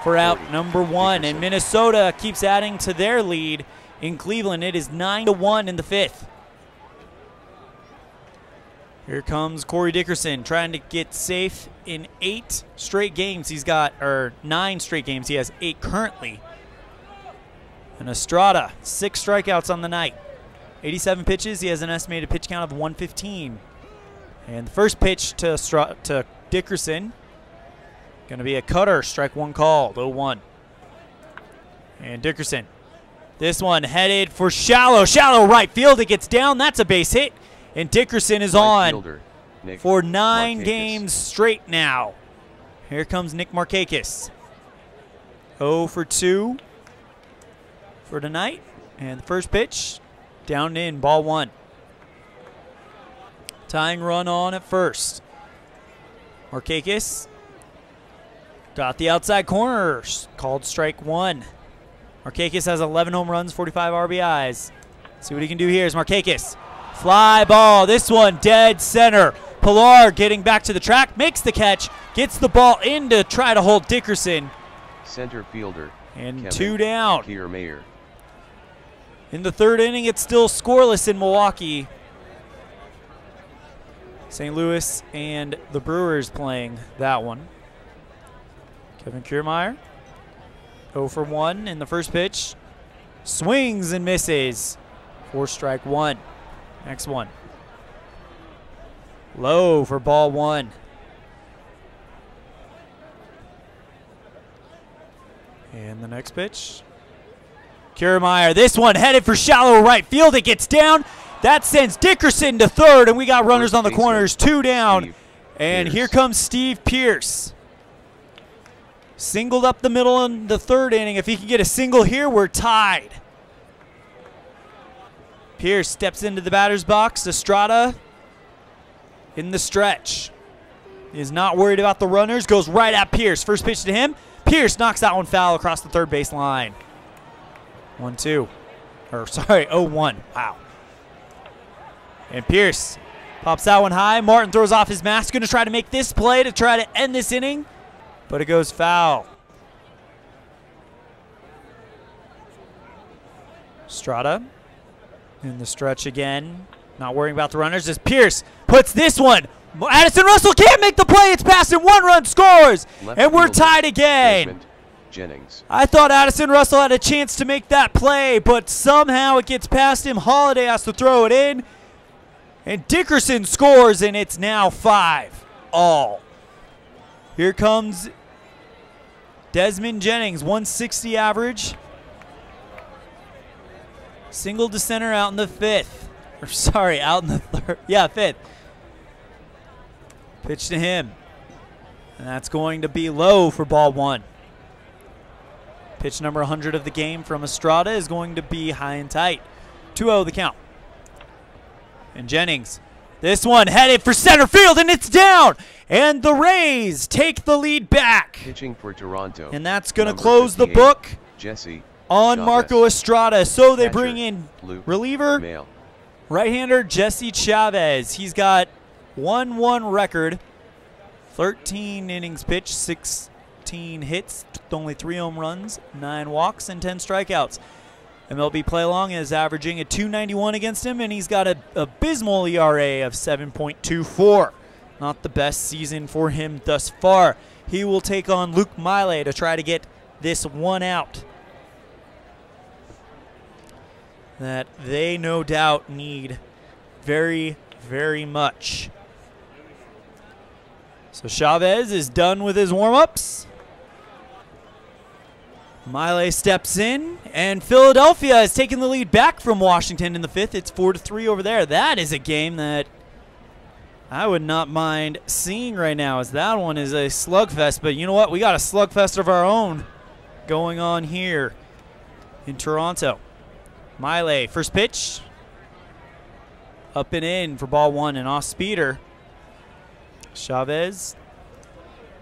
for out number 1. And Minnesota keeps adding to their lead in Cleveland. It is 9-1 in the 5th. Here comes Corey Dickerson trying to get safe in 8 straight games. He's got, or 9 straight games. He has 8 currently. And Estrada, 6 strikeouts on the night. 87 pitches. He has an estimated pitch count of 115. And the first pitch to Dickerson, going to be a cutter. Strike 1 called, 0-1. And Dickerson, this one headed for shallow right field. It gets down. That's a base hit. And Dickerson is on for 9 games straight now. Here comes Nick Markakis. 0 for 2 for tonight. And the first pitch, down and in, ball 1. Tying run on at first. Markakis got the outside corner, called strike 1. Markakis has 11 home runs, 45 RBIs. See what he can do here is Markakis. Fly ball, this one dead center. Pilar getting back to the track, makes the catch, gets the ball in to try to hold Dickerson. Center fielder. And Kevin 2 down. Kiermaier. In the 3rd inning, it's still scoreless in Milwaukee. St. Louis and the Brewers playing that one. Kevin Kiermaier, 0 for 1 in the first pitch. Swings and misses for strike 1. Next one. Low for ball 1. And the next pitch. Kiermaier, this one headed for shallow right field. It gets down. That sends Dickerson to 3rd, and we got runners on the corners, 2 down. And here comes Steve Pearce. Singled up the middle in the 3rd inning. If he can get a single here, we're tied. Pearce steps into the batter's box. Estrada in the stretch. He is not worried about the runners. Goes right at Pearce. First pitch to him. Pearce knocks that one foul across the 3rd base line. 1-2. Or sorry, 0-1. Wow. And Pearce pops that one high. Martin throws off his mask. Going to try to make this play to try to end this inning. But it goes foul. Estrada in the stretch again. Not worrying about the runners as Pearce puts this one. Addison Russell can't make the play. It's past him. 1 run scores. And we're tied again. Jennings. I thought Addison Russell had a chance to make that play, but somehow it gets past him. Holiday has to throw it in. And Dickerson scores, and it's now 5-all. Here comes Desmond Jennings, 160 average. Single to center out in the 5th. Or sorry, out in the 3rd. Yeah, 5th. Pitch to him. And that's going to be low for ball 1. Pitch number 100 of the game from Estrada is going to be high and tight. 2-0 the count. And Jennings, this one headed for center field, and it's down. And the Rays take the lead back. Pitching for Toronto. And that's going to close the book Jesse on Chavez. Marco Estrada. So they Catcher, bring in Luke reliever, Mail. right-hander Jesse Chavez. He's got 1-1 record, 13 innings pitched, 16 hits, only 3 home runs, 9 walks, and 10 strikeouts. MLB play along is averaging a .291 against him, and he's got an abysmal ERA of 7.24. Not the best season for him thus far. He will take on Luke Miley to try to get this one out that they no doubt need very, very much. So Chavez is done with his warm-ups. Miley steps in, and Philadelphia has taken the lead back from Washington in the 5th. It's 4-3 over there. That is a game that I would not mind seeing right now, as that one is a slugfest. But you know what? We got a slugfest of our own going on here in Toronto. Miley, first pitch. Up and in for ball 1, and off speeder. Chavez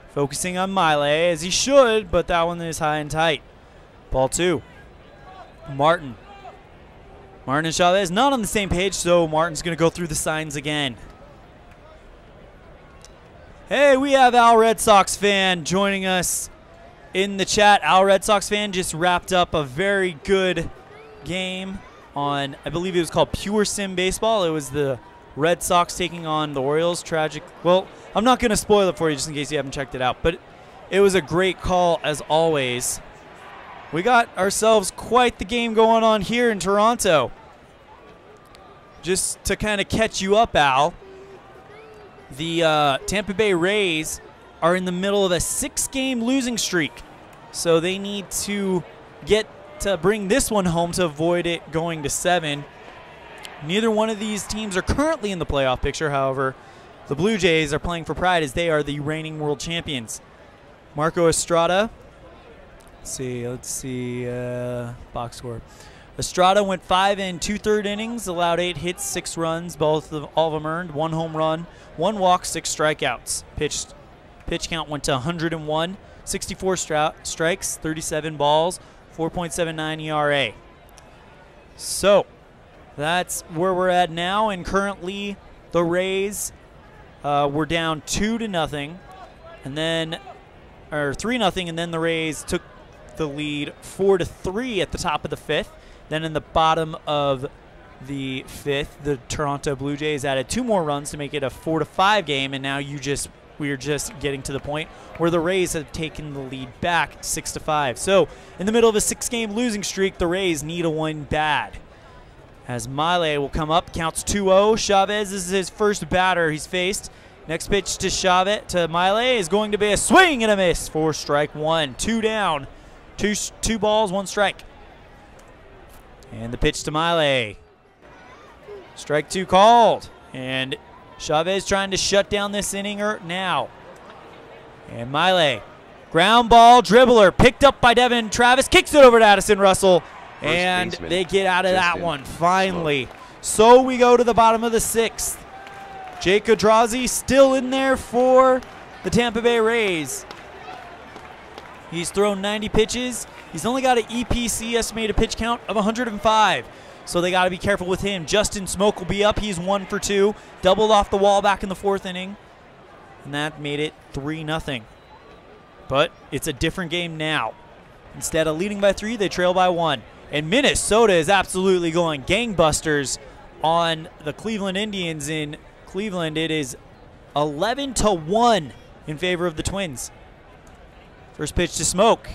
focusing on Miley, as he should, but that one is high and tight. Ball 2. Martin. Martin and Chavez not on the same page, so Martin's going to go through the signs again. Hey, we have Al Red Sox fan joining us in the chat. Al Red Sox fan just wrapped up a very good game on, I believe it was called Pure Sim Baseball. It was the Red Sox taking on the Orioles. Tragic. Well, I'm not going to spoil it for you just in case you haven't checked it out, but it was a great call as always. We got ourselves quite the game going on here in Toronto. Just to kind of catch you up, Al, the Tampa Bay Rays are in the middle of a 6-game losing streak. So they need to get to bring this one home to avoid it going to 7. Neither one of these teams are currently in the playoff picture. However, the Blue Jays are playing for pride as they are the reigning world champions. Marco Estrada. Let's see, box score. Estrada went 5 2/3 innings, allowed 8 hits, 6 runs, all of them earned, 1 home run, 1 walk, 6 strikeouts. Pitch count went to 101, 64 strikes, 37 balls, 4.79 ERA. So that's where we're at now, and currently the Rays were down 2-0, and then, or 3-0, and then the Rays took the lead 4-3 at the top of the 5th. Then in the bottom of the 5th, the Toronto Blue Jays added 2 more runs to make it a 4-5 game, and now we're just getting to the point where the Rays have taken the lead back 6-5. So in the middle of a 6-game losing streak, the Rays need a win bad. As Miley will come up, counts 2-0. Chavez, this is his first batter he's faced. Next pitch to Miley is going to be a swing and a miss for strike 1. 2 down, 2 balls, 1 strike. And the pitch to Miley. Strike 2 called. And Chavez trying to shut down this inning now. And Miley, ground ball, dribbler, picked up by Devin Travis, kicks it over to Addison Russell, and they get out of that one finally. So we go to the bottom of the 6th. Jake Odrazi still in there for the Tampa Bay Rays. He's thrown 90 pitches. He's only got an EPC estimated pitch count of 105. So they got to be careful with him. Justin Smoke will be up. He's 1 for 2. Doubled off the wall back in the 4th inning. And that made it 3-0. But it's a different game now. Instead of leading by 3, they trail by 1. And Minnesota is absolutely going gangbusters on the Cleveland Indians in Cleveland. It is 11-1 in favor of the Twins. First pitch to Smoke.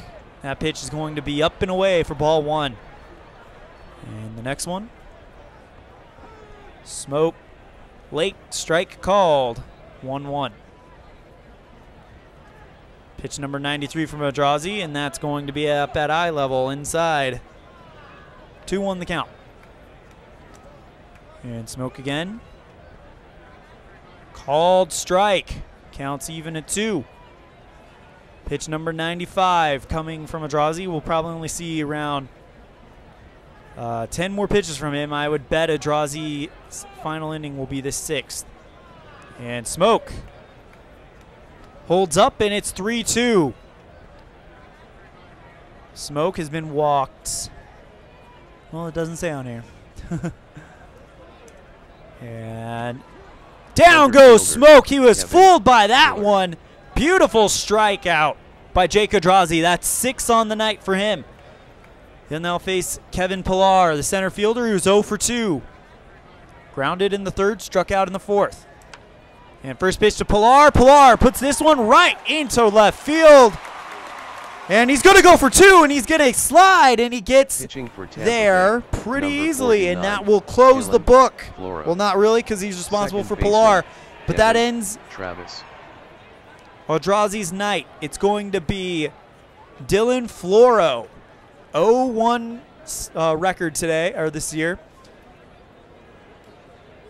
That pitch is going to be up and away for ball 1. And the next one. Smoke. Late strike called. 1-1. Pitch number 93 from Odrazi, and that's going to be up at eye level inside. 2-1 the count. And Smoke again. Called strike. Counts even at 2. Pitch number 95 coming from Odrazi. We'll probably only see around 10 more pitches from him. I would bet Odrazi's final inning will be the 6th. And Smoke holds up, and it's 3-2. Smoke has been walked. Well, it doesn't say on here. And down goes Smoke. He was fooled by that one. Beautiful strikeout by Jake Odrazi. That's 6 on the night for him. Then they'll face Kevin Pillar, the center fielder, who's 0 for 2. Grounded in the 3rd, struck out in the 4th. And first pitch to Pillar. Pillar puts this one right into left field. And he's going to go for 2, and he's going to slide, and he gets there pretty easily, and that will close the book. Well, not really, because he's responsible for Pillar. But that ends Odrazi's night. It's going to be Dylan Floro. 0-1 record today, or this year.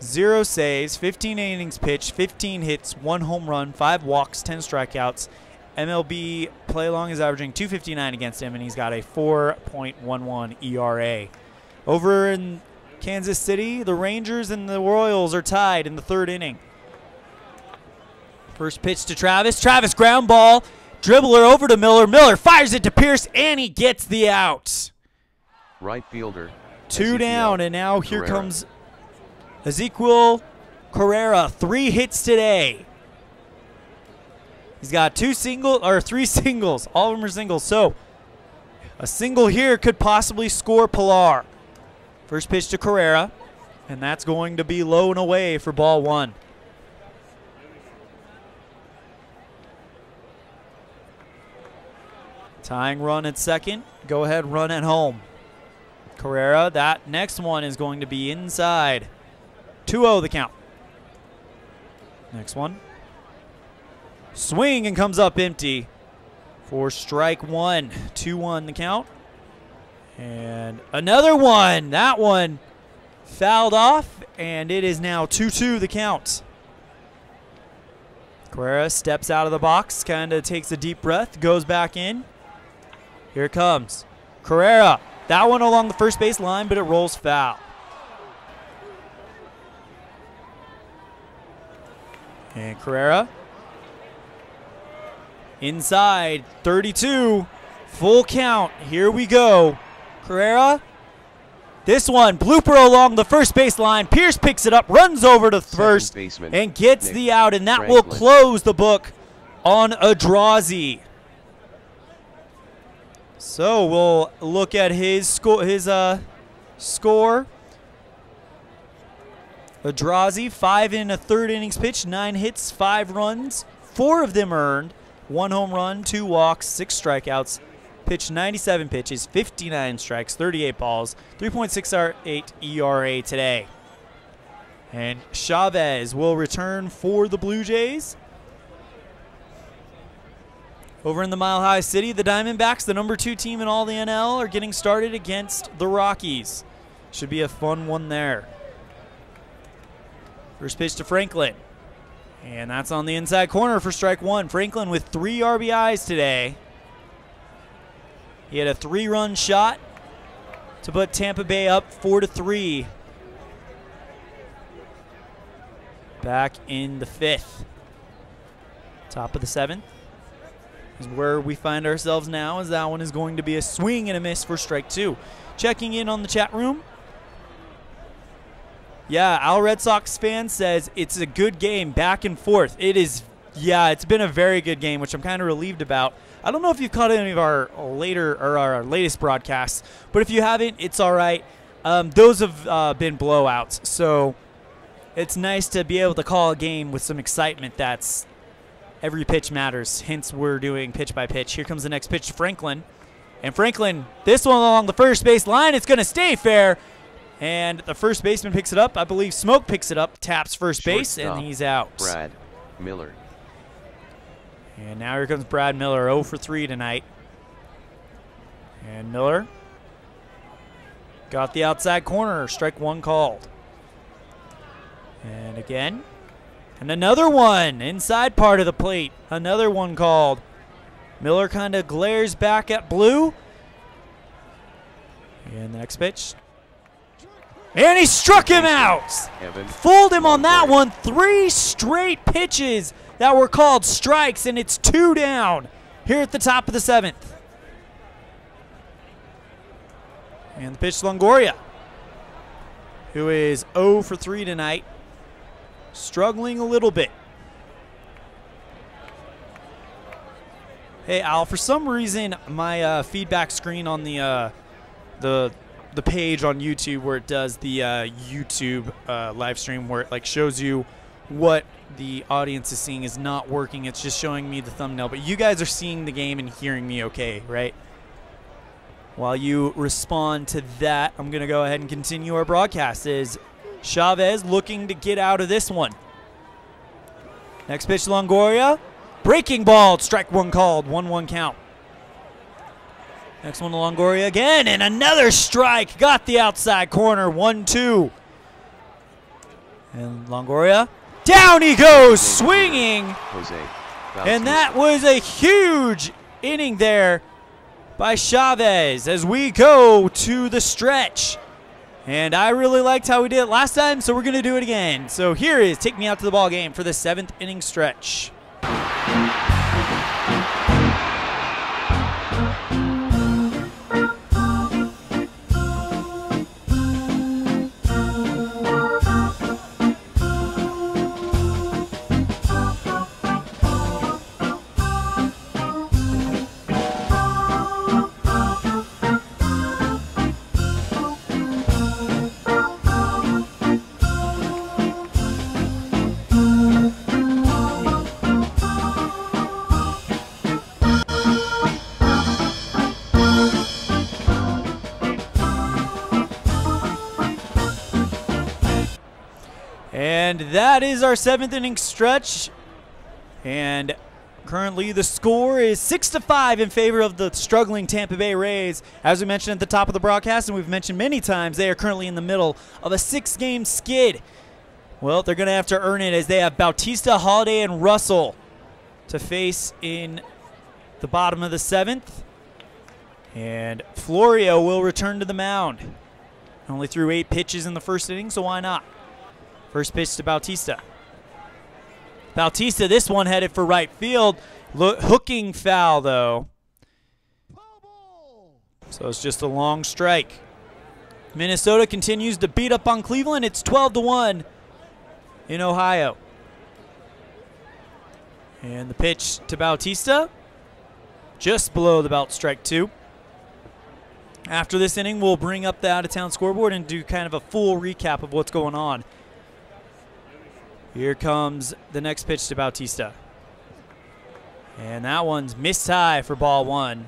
0 saves, 15 innings pitched, 15 hits, 1 home run, 5 walks, 10 strikeouts. MLB play long is averaging .259 against him, and he's got a 4.11 ERA. Over in Kansas City, the Rangers, and the Royals are tied in the 3rd inning. First pitch to Travis. Travis ground ball. Dribbler over to Miller. Miller fires it to Pierce, and he gets the out. Right fielder. 2 down, and now here comes Ezequiel Carrera. 3 hits today. He's got 3 singles. All of them are singles. So a single here could possibly score Pilar. First pitch to Carrera, and that's going to be low and away for ball 1. Tying run at second. Go ahead, run at home. Carrera, that next one is going to be inside. 2-0 the count. Next one. Swing and comes up empty for strike 1. 2-1 the count. And another one. That one fouled off, and it is now 2-2 the count. Carrera steps out of the box, kind of takes a deep breath, goes back in. Here it comes. Carrera. That one along the first base line, but it rolls foul. And Carrera. Inside, 32. Full count. Here we go. Carrera. This one, blooper along the first base line. Pierce picks it up, runs over to first, and gets the out, and that will close the book on Adrazi. So we'll look at his score. Adrazi, 5 in a 3rd innings pitch, 9 hits, 5 runs, 4 of them earned, 1 home run, 2 walks, 6 strikeouts. Pitched 97 pitches, 59 strikes, 38 balls, 3.68 ERA today. And Chavez will return for the Blue Jays. Over in the Mile High City, the Diamondbacks, the number 2 team in all the NL, are getting started against the Rockies. Should be a fun one there. First pitch to Franklin. And that's on the inside corner for strike 1. Franklin with 3 RBIs today. He had a 3-run shot to put Tampa Bay up 4-3. Back in the 5th. Top of the 7th is where we find ourselves now, as that one is going to be a swing and a miss for strike 2. Checking in on the chat room. Yeah, Al Red Sox fan says it's a good game, back and forth. It is, yeah, it's been a very good game, which I'm kind of relieved about. I don't know if you've caught any of our our latest broadcasts, but if you haven't, it's all right. Those have been blowouts, so it's nice to be able to call a game with some excitement. That's every pitch matters. Hence, we're doing pitch by pitch. Here comes the next pitch to Franklin, and Franklin, this one along the first base line, it's going to stay fair, and the first baseman picks it up. I believe Smoke picks it up, taps first base, and he's out. Brad Miller. And now here comes Brad Miller, 0 for 3 tonight. And Miller got the outside corner, strike 1 called. And again, and another one, inside part of the plate, another one called. Miller kind of glares back at Blue. And the next pitch. And he struck him out! Fooled him on that one, 3 straight pitches that were called strikes, and it's 2 down here at the top of the 7th. And the pitch to Longoria, who is 0 for 3 tonight, struggling a little bit. Hey, Al, for some reason, my feedback screen on the page on YouTube where it does the YouTube live stream where it like shows you what the audience is seeing is not working. It's just showing me the thumbnail, but you guys are seeing the game and hearing me okay, right? While you respond to that, I'm going to go ahead and continue our broadcast. Is Chavez looking to get out of this one? Next pitch to Longoria. Breaking ball, strike 1 called, 1-1 count. Next one to Longoria again, and another strike. Got the outside corner, 1-2. And Longoria, down he goes, swinging. And that was a huge inning there by Chavez as we go to the stretch. And I really liked how we did it last time, so we're going to do it again. So here is Take Me Out to the Ball Game for the 7th inning stretch. And that is our 7th inning stretch. And currently the score is 6-5 in favor of the struggling Tampa Bay Rays. As we mentioned at the top of the broadcast, and we've mentioned many times, they are currently in the middle of a 6-game skid. Well, they're going to have to earn it as they have Bautista, Holiday, and Russell to face in the bottom of the 7th. And Florio will return to the mound. Only threw 8 pitches in the first inning, so why not? First pitch to Bautista. Bautista, this one headed for right field. Hooking foul, though. So it's just a long strike. Minnesota continues to beat up on Cleveland. It's 12-1 in Ohio. And the pitch to Bautista, just below the belt, strike 2. After this inning, we'll bring up the out-of-town scoreboard and do kind of a full recap of what's going on. Here comes the next pitch to Bautista. And that one's missed high for ball 1.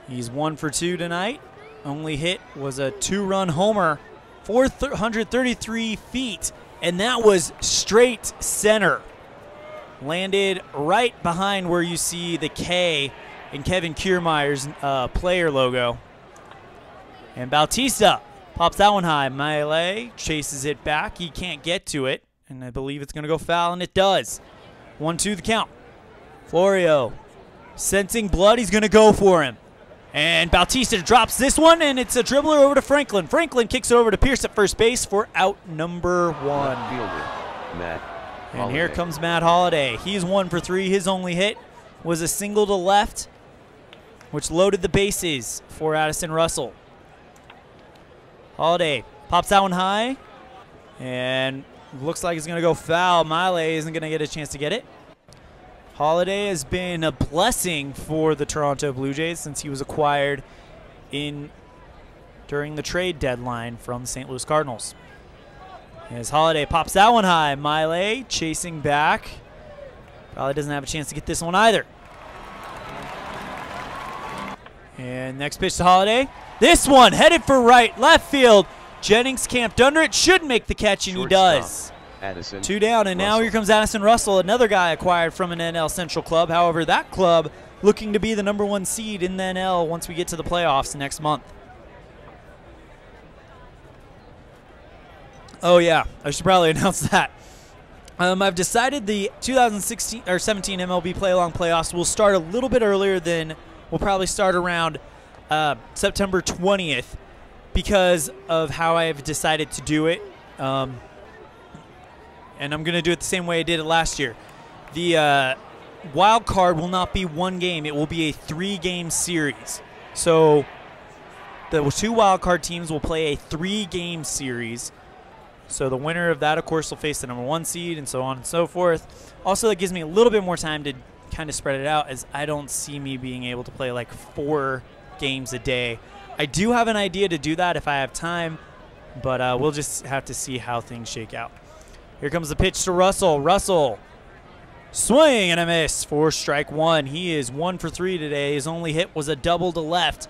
He's 1 for 2 tonight. Only hit was a 2-run homer, 433 feet, and that was straight center. Landed right behind where you see the K in Kevin Kiermaier's player logo. And Bautista pops that one high. Miley chases it back. He can't get to it, and I believe it's going to go foul, and it does. 1-2 the count. Florio sensing blood. He's going to go for him. And Bautista drops this one, and it's a dribbler over to Franklin. Franklin kicks it over to Pierce at first base for out number 1. Matt and Holiday. Here comes Matt Holiday. He's 1 for 3. His only hit was a single to left, which loaded the bases for Addison Russell. Holiday pops that one high, and looks like it's going to go foul. Miley isn't going to get a chance to get it. Holiday has been a blessing for the Toronto Blue Jays since he was acquired during the trade deadline from the St. Louis Cardinals. As Holiday pops that one high, Miley chasing back. Probably doesn't have a chance to get this one either. And next pitch to Holiday. This one headed for right, left field. Jennings camped under it, should make the catch, and he does. Addison 2 down, and now Russell. here comes Addison Russell, another guy acquired from an NL Central club. However, that club looking to be the #1 seed in the NL once we get to the playoffs next month. Oh yeah, I should probably announce that. I've decided the 2016 or 17 MLB Play-Along playoffs will start a little bit earlier than we'll probably start around September 20th because of how I've decided to do it. And I'm going to do it the same way I did it last year. The wild card will not be 1 game. It will be a 3-game series. So the 2 wild card teams will play a 3-game series. So the winner of that, of course, will face the #1 seed and so on and so forth. Also, that gives me a little bit more time to kind of spread it out, as I don't see me being able to play like 4 games a day. I do have an idea to do that if I have time, but we'll just have to see how things shake out. Here comes the pitch to Russell. Russell, swing and a miss for strike 1. He is 1 for 3 today. His only hit was a double to left,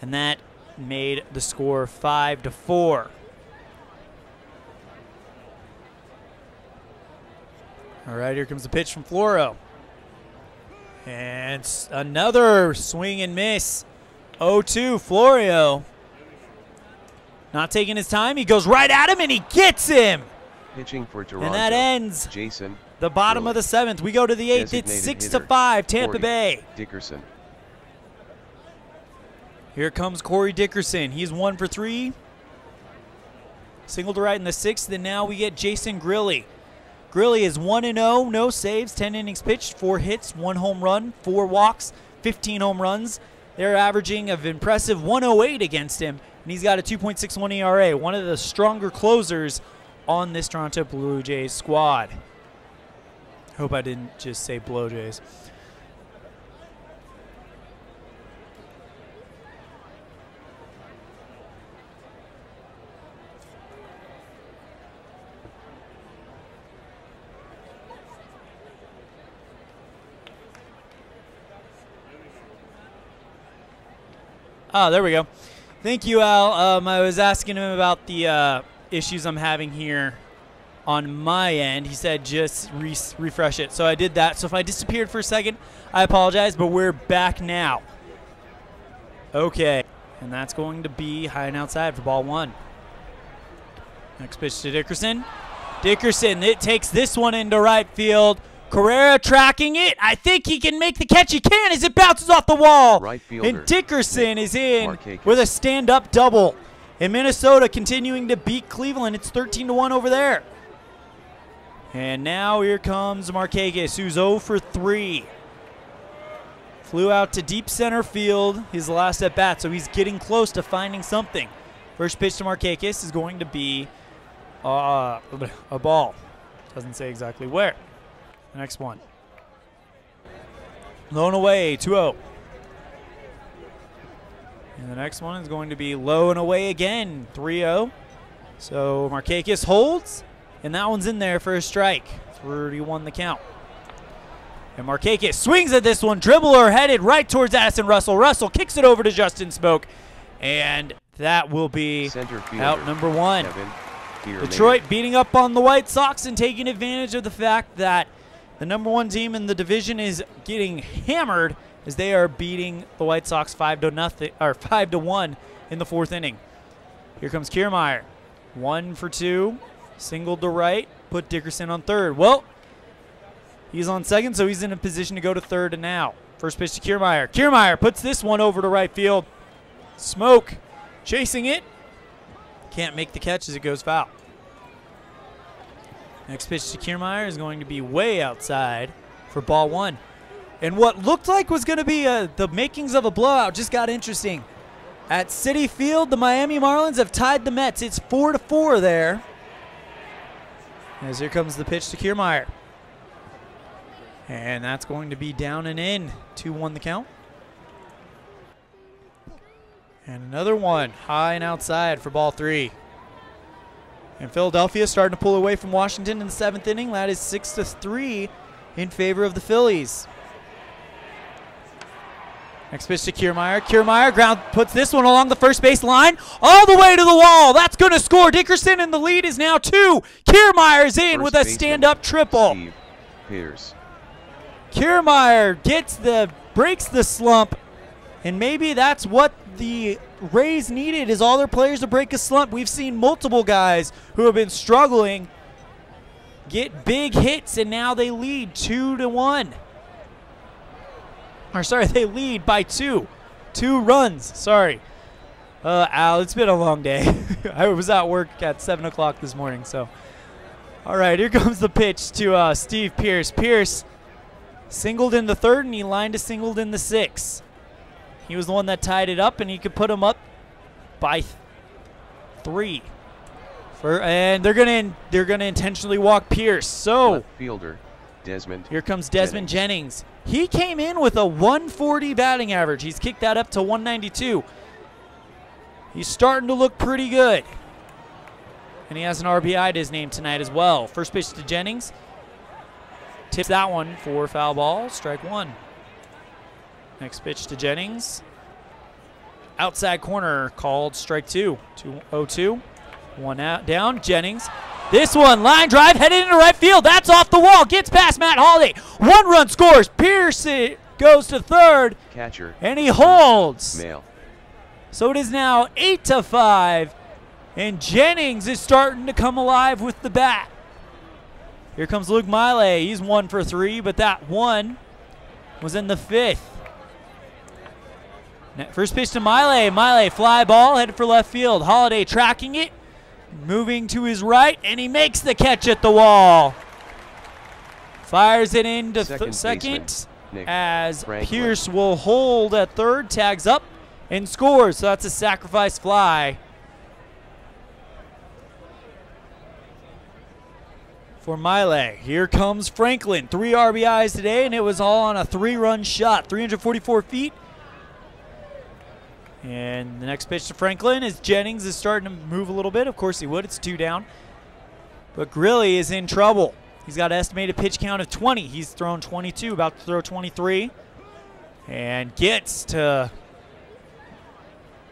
and that made the score 5-4. All right, here comes the pitch from Floro. And another swing and miss. 0-2, Florio. Not taking his time. He goes right at him, and he gets him. Pitching for Toronto. And that ends Jason the bottom of the 7th. We go to the 8th. Designated It's hitter, 6-5, Tampa 40, Bay. Dickerson. Here comes Corey Dickerson. He's 1 for 3. Single to right in the 6th. Then now we get Jason Grilly. Grilly is 1-0, no saves, 10 innings pitched, 4 hits, 1 home run, 4 walks, 15 home runs. They're averaging an impressive 108 against him, and he's got a 2.61 ERA, one of the stronger closers on this Toronto Blue Jays squad. Hope I didn't just say Blue Jays. Oh, there we go. Thank you, Al. I was asking him about the issues I'm having here on my end. He said just refresh it. So I did that. So if I disappeared for a second, I apologize, but we're back now. Okay. And that's going to be high and outside for ball 1. Next pitch to Dickerson. Dickerson, it takes this one into right field. Carrera tracking it. I think he can make the catch. He can as it bounces off the wall. Right fielder. And Dickerson is in with a stand-up double. And Minnesota continuing to beat Cleveland. It's 13-1 over there. And now here comes Markakis, who's 0 for 3. Flew out to deep center field his last at bat, so he's getting close to finding something. First pitch to Markakis is going to be a ball. Doesn't say exactly where. Next one. Low and away, 2-0. And the next one is going to be low and away again, 3-0. So Markakis holds, and that one's in there for a strike. 31 the count. And Markakis swings at this one. Dribbler headed right towards Addison Russell. Russell kicks it over to Justin Smoke. And that will be out number 1. Detroit beating up on the White Sox and taking advantage of the fact that the number 1 team in the division is getting hammered as they are beating the White Sox 5-0 or 5-1 in the 4th inning. Here comes Kiermaier, 1 for 2, single to right, put Dickerson on 3rd. Well, he's on 2nd, so he's in a position to go to 3rd and now. First pitch to Kiermaier. Kiermaier puts this one over to right field. Smoke chasing it. Can't make the catch as it goes foul. Next pitch to Kiermaier is going to be way outside for ball 1. And what looked like was going to be the makings of a blowout just got interesting. At Citi Field, the Miami Marlins have tied the Mets. It's 4-4 there. As here comes the pitch to Kiermaier. And that's going to be down and in. 2-1 the count. And another one, high and outside for ball 3. And Philadelphia starting to pull away from Washington in the 7th inning. That is 6-3 in favor of the Phillies. Next pitch to Kiermaier. Kiermaier ground puts this one along the first base line, all the way to the wall. That's going to score. Dickerson, and the lead is now 2. Kiermaier's in with a stand-up triple. Steve Pierce. Kiermaier breaks the slump, and maybe that's what the Rays needed, is all their players to break a slump. We've seen multiple guys who have been struggling get big hits, and now they lead 2-1. Or sorry, they lead by 2. 2 runs, sorry. Al, it's been a long day. I was at work at 7 o'clock this morning, so. All right, here comes the pitch to Steve Pierce. Pierce singled in the 3rd, and he lined a singled in the 6th. He was the one that tied it up, and he could put him up by 3. And they're gonna intentionally walk Pierce. So left fielder Desmond. Here comes Desmond Jennings. He came in with a 140 batting average. He's kicked that up to 192. He's starting to look pretty good. And he has an RBI to his name tonight as well. First pitch to Jennings. Tips that one for foul ball, strike 1. Next pitch to Jennings. Outside corner called strike 2. 2-0-2. 1 out, down. Jennings. This one, line drive, headed into right field. That's off the wall. Gets past Matt Holliday. 1 run scores. Pierce goes to 3rd. Catcher. And he holds. Mail. So it is now 8-5. And Jennings is starting to come alive with the bat. Here comes Luke Miley. He's 1 for 3, but that one was in the 5th. First pitch to Miley. Miley, fly ball, headed for left field. Holiday tracking it, moving to his right, and he makes the catch at the wall. Fires it into second as Pierce will hold at third, tags up, and scores. So that's a sacrifice fly for Miley. Here comes Franklin. 3 RBIs today, and it was all on a 3-run shot. 344 feet. And the next pitch to Franklin is Jennings is starting to move a little bit. Of course he would. It's 2 down. But Grilly is in trouble. He's got an estimated pitch count of 20. He's thrown 22, about to throw 23. And gets to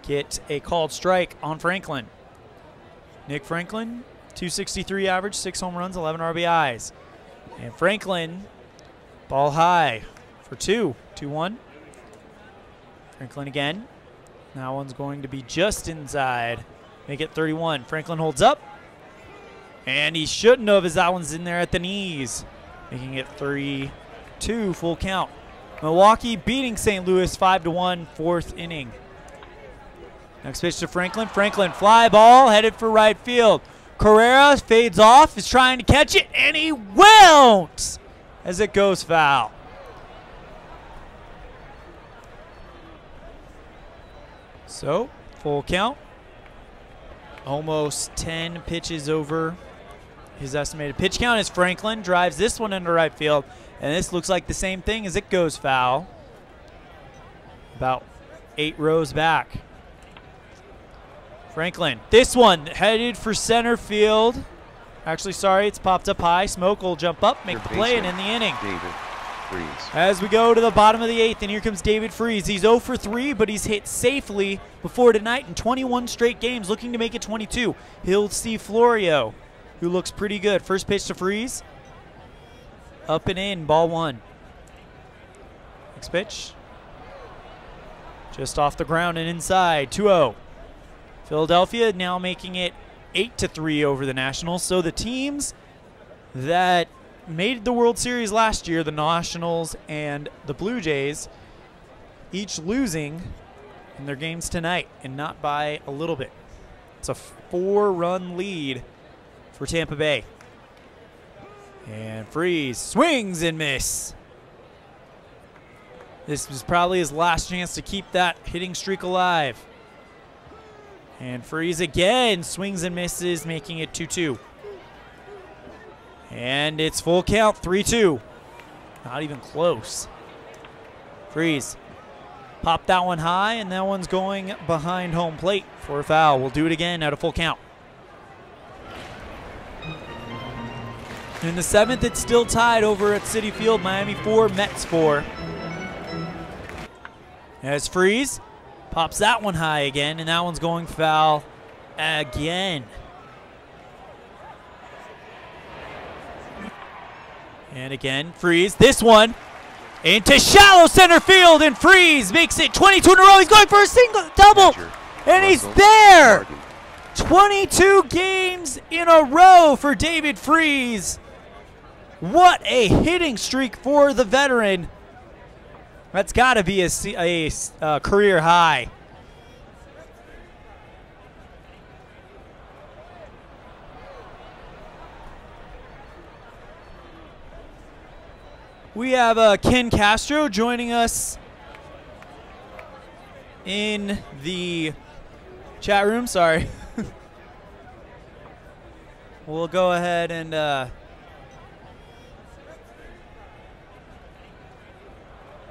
get a called strike on Franklin. Nick Franklin, 263 average, 6 home runs, 11 RBIs. And Franklin, ball high for 2. 2-1. Franklin again. That one's going to be just inside. Make it 31. Franklin holds up. And he shouldn't have, as that one's in there at the knees. Making it 3-2, full count. Milwaukee beating St. Louis 5-1, 4th inning. Next pitch to Franklin. Franklin, fly ball, headed for right field. Carrera fades off, is trying to catch it, and he won't as it goes foul. So, full count. Almost 10 pitches over his estimated pitch count as Franklin drives this one into right field. And this looks like the same thing as it goes foul. About 8 rows back. Franklin, this one headed for center field. Actually, sorry, it's popped up high. Smoke will jump up, make the play, and end the inning. David Freese. As we go to the bottom of the 8th, and here comes David Freese. He's 0 for 3, but he's hit safely before tonight in 21 straight games, looking to make it 22. He'll see Florio, who looks pretty good. First pitch to Freese. Up and in, ball 1. Next pitch. Just off the ground and inside, 2-0. Philadelphia now making it 8-3 over the Nationals. So the teams that made the World Series last year, the Nationals and the Blue Jays, each losing in their games tonight, and not by a little bit. It's a 4-run lead for Tampa Bay. And Freese swings and miss. This was probably his last chance to keep that hitting streak alive. And Freese again swings and misses, making it 2-2. And it's full count, 3-2. Not even close. Freese popped that one high, and that one's going behind home plate for a foul. We'll do it again at a full count. In the 7th, it's still tied over at Citi Field. Miami 4, Mets 4. As Freese pops that one high again, and that one's going foul again. And again, Freese. This one into shallow center field, and Freese makes it 22 in a row. He's going for a double, and he's there. 22 games in a row for David Freese. What a hitting streak for the veteran. That's got to be a career high. We have Ken Castro joining us in the chat room. Sorry. We'll go ahead and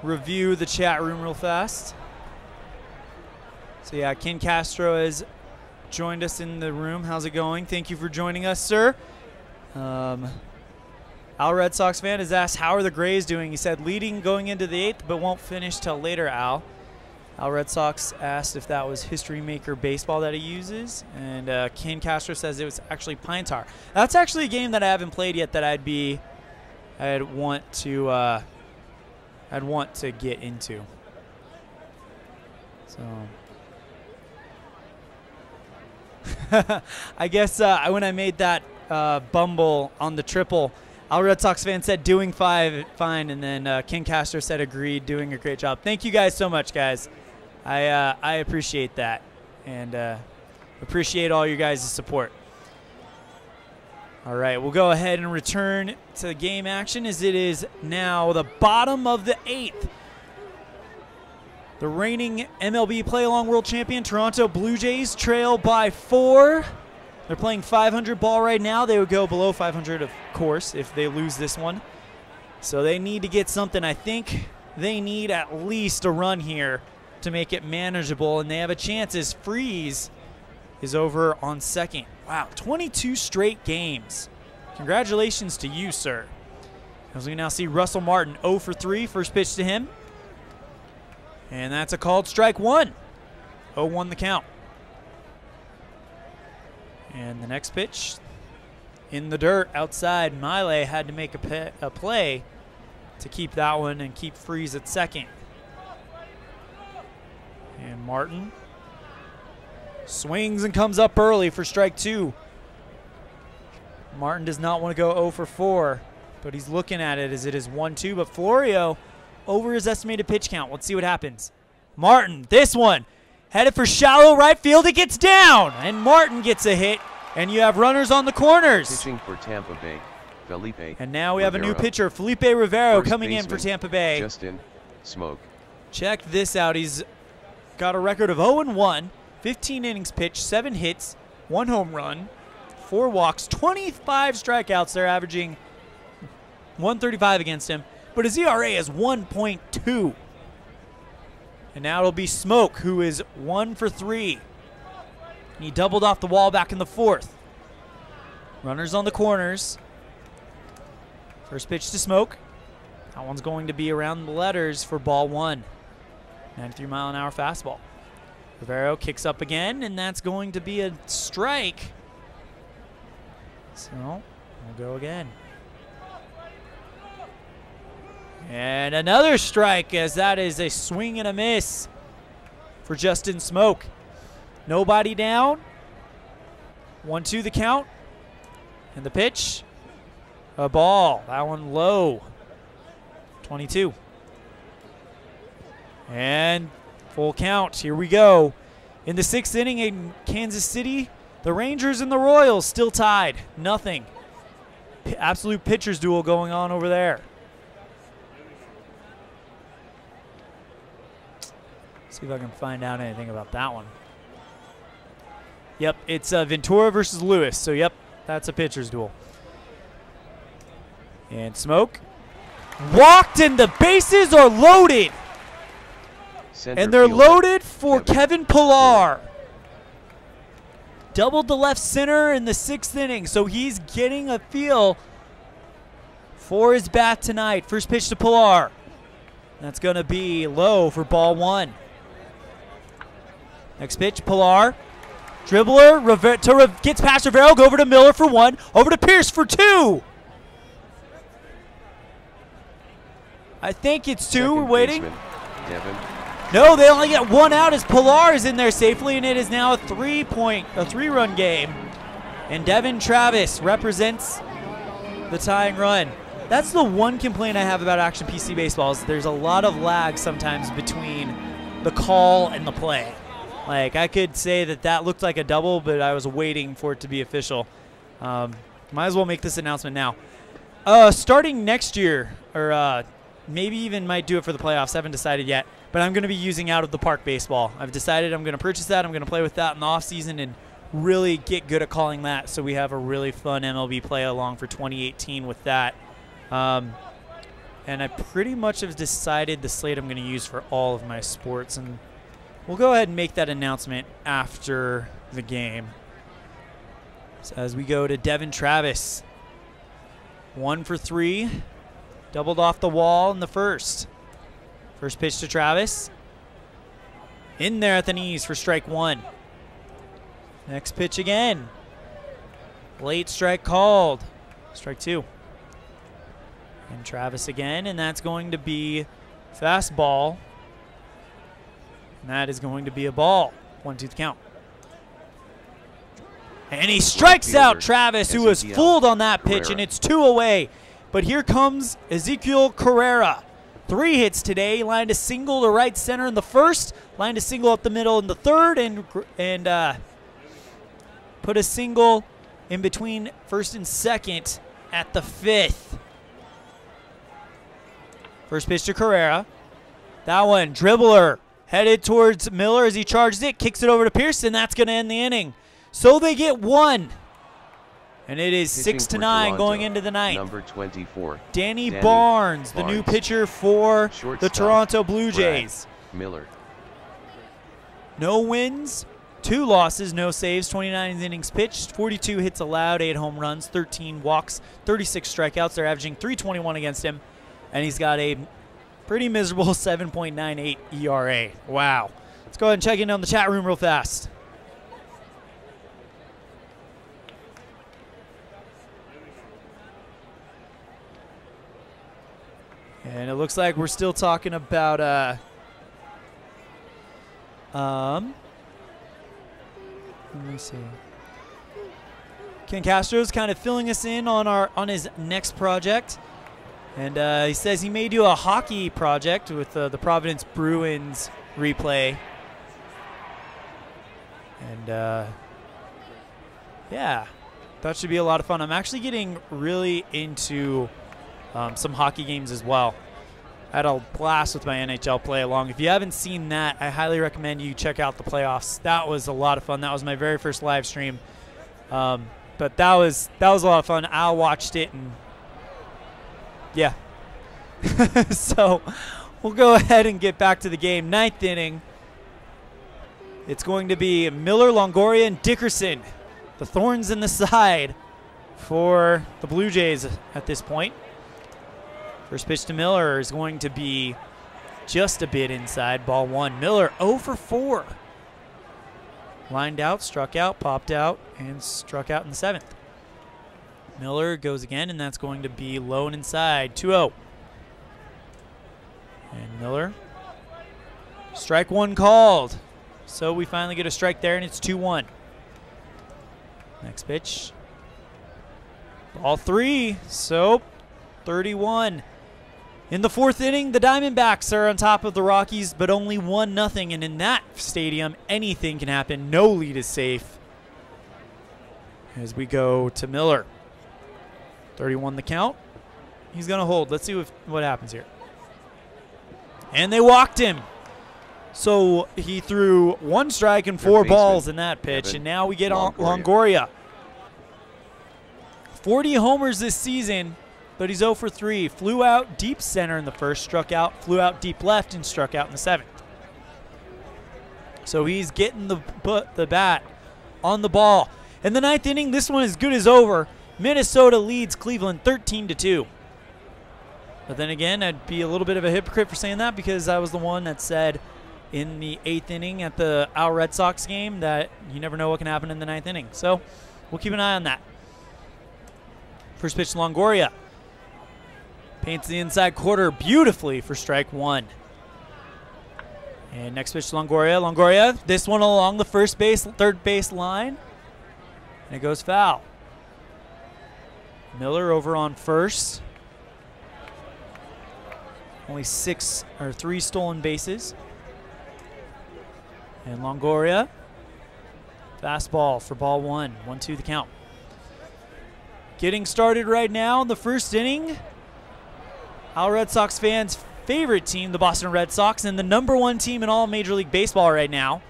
review the chat room real fast. So yeah, Ken Castro has joined us in the room. How's it going? Thank you for joining us, sir. Al Red Sox fan has asked, how are the Grays doing? He said leading going into the 8th, but won't finish till later, Al. Al Red Sox asked if that was History Maker Baseball that he uses, and Ken Castro says it was actually Pine Tar. That's actually a game that I haven't played yet that I'd want to get into. So I guess when I made that bumble on the triple, Al Red Sox fan said doing fine, and then Ken Castro said agreed, doing a great job. Thank you guys so much, guys. I appreciate that, and appreciate all you guys' support. All right, we'll go ahead and return to the game action as it is now the bottom of the 8th. The reigning MLB Play-Along World Champion Toronto Blue Jays trail by 4. They're playing 500 ball right now. They would go below 500, of course, if they lose this one. So they need to get something. I think they need at least a run here to make it manageable, and they have a chance as Freeze is over on second. Wow, 22 straight games. Congratulations to you, sir. As we now see Russell Martin 0 for 3, first pitch to him. And that's a called strike 1. 0-1 the count. And the next pitch in the dirt outside. Miley had to make a play to keep that one and keep Freeze at second. And Martin swings and comes up early for strike 2. Martin does not want to go 0 for 4, but he's looking at it as it is 1-2. But Florio over his estimated pitch count. Let's see what happens. Martin, this one, headed for shallow right field. It gets down, and Martin gets a hit, and you have runners on the corners. Pitching for Tampa Bay, Felipe. And now we have a new pitcher, Felipe Rivero, First coming in baseman, for Tampa Bay. Justin Smoke. Check this out. He's got a record of 0-1, 15 innings pitched, 7 hits, 1 home run, 4 walks, 25 strikeouts. They're averaging 135 against him, but his ERA is 1.2. And now it'll be Smoke, who is 1 for 3. He doubled off the wall back in the 4th. Runners on the corners. First pitch to Smoke. That one's going to be around the letters for ball 1. 93-mile-an-hour fastball. Rivero kicks up again, and that's going to be a strike. So we'll go again. And another strike, as that is a swing and a miss for Justin Smoke. Nobody down. 1-2 the count. And the pitch. A ball. That one low. 22. And full count. Here we go. In the 6th inning in Kansas City, the Rangers and the Royals still tied. Nothing. Absolute pitcher's duel going on over there. See if I can find out anything about that one. Yep, it's Ventura versus Lewis. So, yep, that's a pitcher's duel. And Smoke walked, and the bases are loaded. And they're loaded for Kevin Pillar. Doubled the left center in the 6th inning, so he's getting a feel for his bat tonight. First pitch to Pillar. That's going to be low for ball 1. Next pitch, Pillar. Dribbler gets past Rivero, go over to Miller for 1, over to Pierce for 2. I think it's 2. We're waiting. No, they only get 1 out as Pillar is in there safely, and it is now a 3-run game. And Devin Travis represents the tying run. That's the one complaint I have about Action PC Baseball is there's a lot of lag sometimes between the call and the play. Like, I could say that looked like a double, but I was waiting for it to be official. Might as well make this announcement now. Starting next year, or maybe even might do it for the playoffs. I haven't decided yet. But I'm going to be using out-of-the-park baseball. I've decided I'm going to purchase that. I'm going to play with that in the offseason and really get good at calling that so we have a really fun MLB play-along for 2018 with that. And I pretty much have decided the slate I'm going to use for all of my sports. And we'll go ahead and make that announcement after the game. So as we go to Devin Travis. 1 for 3. Doubled off the wall in the 1st. First pitch to Travis. In there at the knees for strike 1. Next pitch again. Late strike called. Strike 2. And Travis again, and that's going to be fastball. And that is going to be a ball. 1-2 count. And he strikes out Travis, who was fooled on that pitch, and it's 2 away. But here comes Ezequiel Carrera, 3 hits today. Lined a single to right center in the first, lined a single up the middle in the third, and put a single in between first and second at the 5th. First pitch to Carrera. That one, dribbler, headed towards Miller as he charges it, kicks it over to Pearson. That's going to end the inning. So they get 1. And it is 6-9 going into the ninth. Number 24. Danny Barnes, the new pitcher for the Toronto Blue Jays. Miller. No wins, 2 losses, no saves, 29 innings pitched, 42 hits allowed, 8 home runs, 13 walks, 36 strikeouts. They're averaging .321 against him, and he's got a pretty miserable 7.98 ERA. Wow. Let's go ahead and check in on the chat room real fast. And it looks like we're still talking about let me see. Ken Castro's kind of filling us in on his next project. And he says he may do a hockey project with the Providence Bruins replay. And yeah, that should be a lot of fun. I'm actually getting really into some hockey games as well. I had a blast with my NHL play along. If you haven't seen that, I highly recommend you check out the playoffs. That was a lot of fun. That was my very first live stream. But that was a lot of fun. Al watched it, and yeah. So we'll go ahead and get back to the game. 9th inning. It's going to be Miller, Longoria, and Dickerson. The thorns in the side for the Blue Jays at this point. First pitch to Miller is going to be just a bit inside, ball 1. Miller 0 for 4. Lined out, struck out, popped out, and struck out in the 7th. Miller goes again, and that's going to be low and inside, 2-0. And Miller, strike 1 called. So we finally get a strike there, and it's 2-1. Next pitch, ball 3, so 31. In the 4th inning, the Diamondbacks are on top of the Rockies, but only 1-0. And in that stadium, anything can happen. No lead is safe. As we go to Miller. 31 the count. He's going to hold. Let's see what happens here. And they walked him. So he threw 1 strike and 4 balls in that pitch. And now we get Longoria. 40 homers this season. But he's 0 for 3. Flew out deep center in the first, struck out, flew out deep left, and struck out in the 7th. So he's getting the bat on the ball. In the 9th inning, this one is good as over. Minnesota leads Cleveland 13-2. But then again, I'd be a little bit of a hypocrite for saying that because I was the one that said in the 8th inning at the Al Red Sox game that you never know what can happen in the 9th inning. So we'll keep an eye on that. First pitch to Longoria. Paints the inside quarter beautifully for strike 1. And next pitch to Longoria. Longoria, this one along the third base line. And it goes foul. Miller over on first. Only 3 stolen bases. And Longoria, fastball for ball 1. 1-2 the count. Getting started right now in the 1st inning. Our Red Sox fans' favorite team, the Boston Red Sox, and the #1 team in all Major League Baseball right now.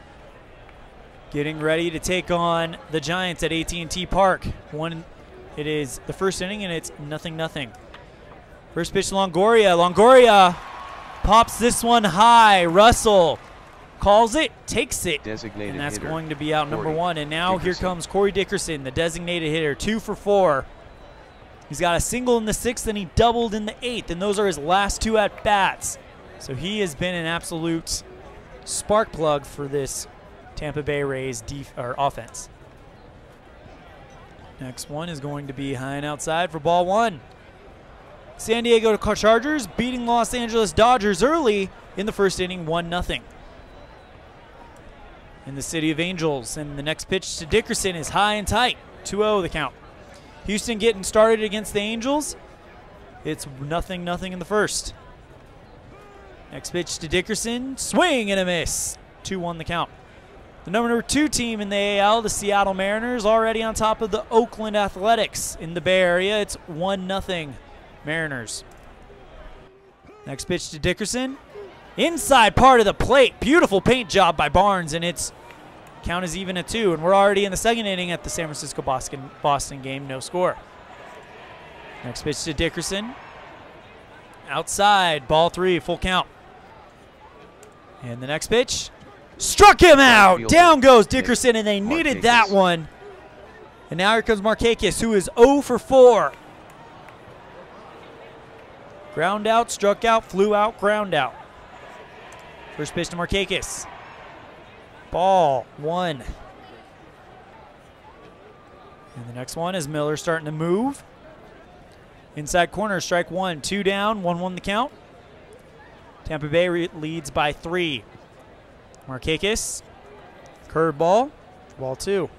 Getting ready to take on the Giants at AT&T Park. It is the 1st inning, and it's 0-0. First pitch to Longoria. Longoria pops this one high. Russell calls it, takes it, designated and that's hitter, going to be out number 1. And now Dickerson. Here comes Corey Dickerson, the designated hitter, 2 for 4. He's got a single in the 6th, and he doubled in the 8th, and those are his last 2 at-bats. So he has been an absolute spark plug for this Tampa Bay Rays offense. Next one is going to be high and outside for ball 1. San Diego Chargers beating Los Angeles Dodgers early in the 1st inning, 1-0. In the City of Angels, and the next pitch to Dickerson is high and tight, 2-0 the count. Houston getting started against the Angels. It's 0-0 in the 1st. Next pitch to Dickerson. Swing and a miss. 2-1 the count. The number 2 team in the AL, the Seattle Mariners, already on top of the Oakland Athletics in the Bay Area. It's 1-0 Mariners. Next pitch to Dickerson. Inside part of the plate. Beautiful paint job by Barnes, and it's count is even at 2. And we're already in the second inning at the San Francisco-Boston game. No score. Next pitch to Dickerson. Outside. Ball 3. Full count. And the next pitch. Struck him out. Down goes Dickerson, and they needed that one. And now here comes Markakis, who is 0 for 4. Ground out, struck out, flew out, ground out. First pitch to Markakis. Ball 1. And the next one is Miller starting to move. Inside corner, strike 1. 2 down, 1-1 the count. Tampa Bay leads by 3. Markakis, curveball, ball 2.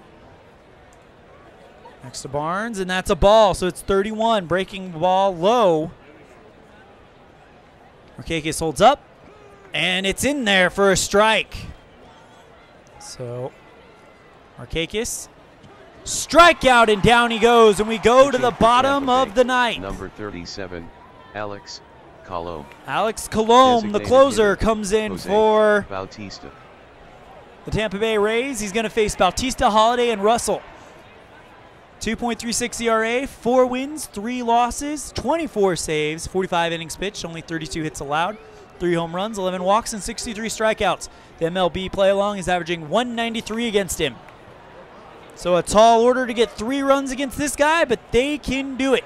Next to Barnes, and that's a ball, so it's 31. Breaking ball low. Markakis holds up, and it's in there for a strike. So Markakis, strikeout, and down he goes, and we go to the bottom of the ninth. Number 37, Alex Colomb. Alex Colomb, the closer, comes in for Bautista. The Tampa Bay Rays. He's going to face Bautista, Holiday, and Russell. 2.36 ERA, 4 wins, 3 losses, 24 saves, 45 innings pitched, only 32 hits allowed, 3 home runs, 11 walks, and 63 strikeouts. The MLB play-along is averaging 193 against him. So a tall order to get 3 runs against this guy, but they can do it.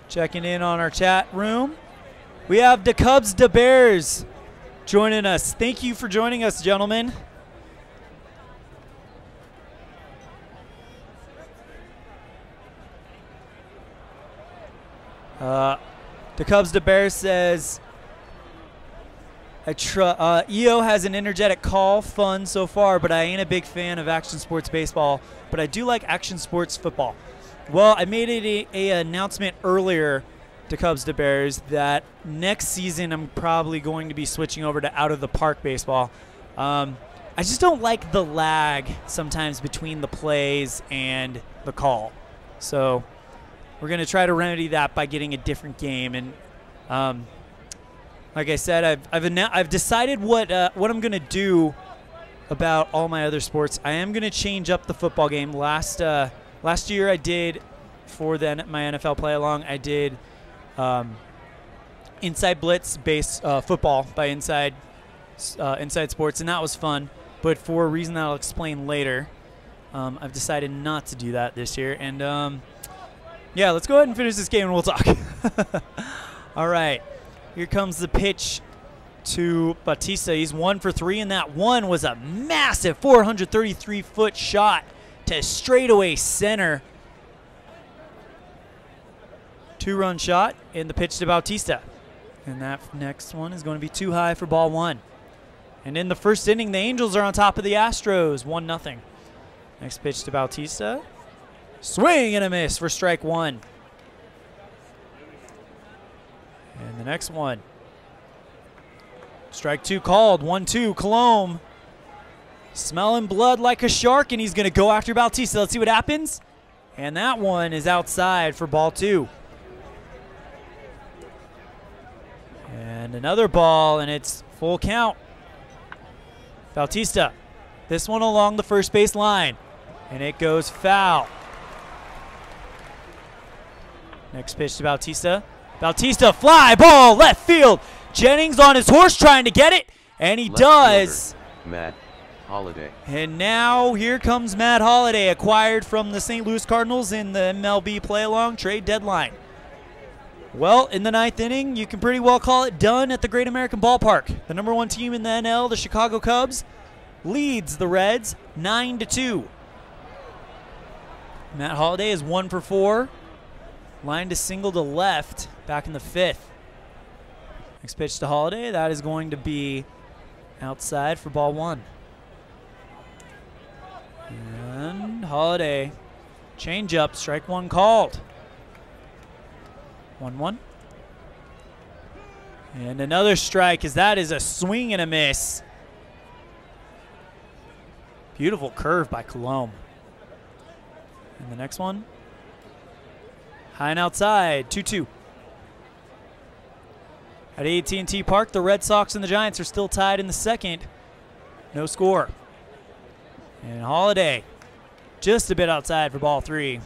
Checking in on our chat room. We have the Cubs, the Bears joining us. Thank you for joining us, gentlemen. The Cubs, the Bears says, EO has an energetic call, fun so far, but I ain't a big fan of action sports baseball, but I do like action sports football. Well, I made an announcement earlier to Cubs to Bears that next season I'm probably going to be switching over to out-of-the-park baseball. I just don't like the lag sometimes between the plays and the call. So we're going to try to remedy that by getting a different game. And like I said, I've decided what I'm going to do about all my other sports. I am going to change up the football game. Last year I did, for my NFL play-along, I did Inside Blitz based football by Inside Sports, and that was fun. But for a reason that I'll explain later, I've decided not to do that this year. And yeah, let's go ahead and finish this game and we'll talk. All right, here comes the pitch to Bautista. He's 1 for 3, and that one was a massive 433-foot shot to straightaway center. 2-run shot in the pitch to Bautista. And that next one is going to be too high for ball 1. And in the first inning, the Angels are on top of the Astros, 1-0. Next pitch to Bautista. Swing and a miss for strike 1. And the next one. Strike 2 called, 1-2, Colomb. Smelling blood like a shark, and he's going to go after Bautista. Let's see what happens. And that one is outside for ball 2. And another ball, and it's full count. Bautista. This one along the first base line. And it goes foul. Next pitch to Bautista. Bautista, fly ball, left field. Jennings on his horse trying to get it, and he does. Matt Holliday. And now here comes Matt Holliday, acquired from the St. Louis Cardinals in the MLB play-along trade deadline. Well, in the 9th inning, you can pretty well call it done at the Great American Ballpark. The number 1 team in the NL, the Chicago Cubs, leads the Reds 9-2. Matt Holliday is 1 for 4. Lined a single to left back in the 5th. Next pitch to Holliday. That is going to be outside for ball 1. And Holiday. Change up. Strike one called. 1-1. And another strike, as that is a swing and a miss. Beautiful curve by Colomb. And the next one. High and outside. 2-2. At AT&T Park, the Red Sox and the Giants are still tied in the second. No score. And Holiday just a bit outside for ball 3.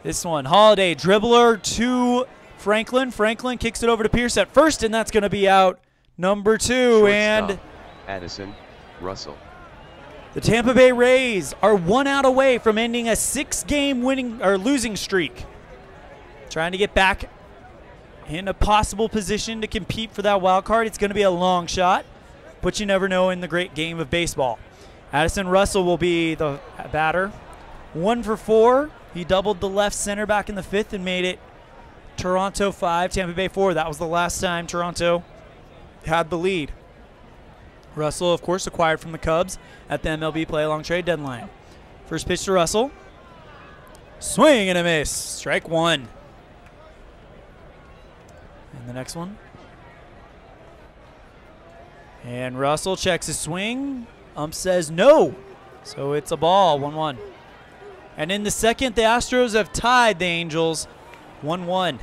This one, Holiday, dribbler to Franklin. Franklin kicks it over to Pierce at first, and that's going to be out number 2. Shortstop, and Addison Russell. The Tampa Bay Rays are 1 out away from ending a 6-game winning or losing streak. Trying to get back in a possible position to compete for that wild card. It's going to be a long shot, but you never know in the great game of baseball. Addison Russell will be the batter. 1 for 4. He doubled the left center back in the 5th and made it Toronto 5, Tampa Bay 4. That was the last time Toronto had the lead. Russell, of course, acquired from the Cubs at the MLB play-along trade deadline. First pitch to Russell. Swing and a miss. Strike 1. And the next one. And Russell checks his swing. Ump says no. So it's a ball, 1-1. And in the second, the Astros have tied the Angels 1-1.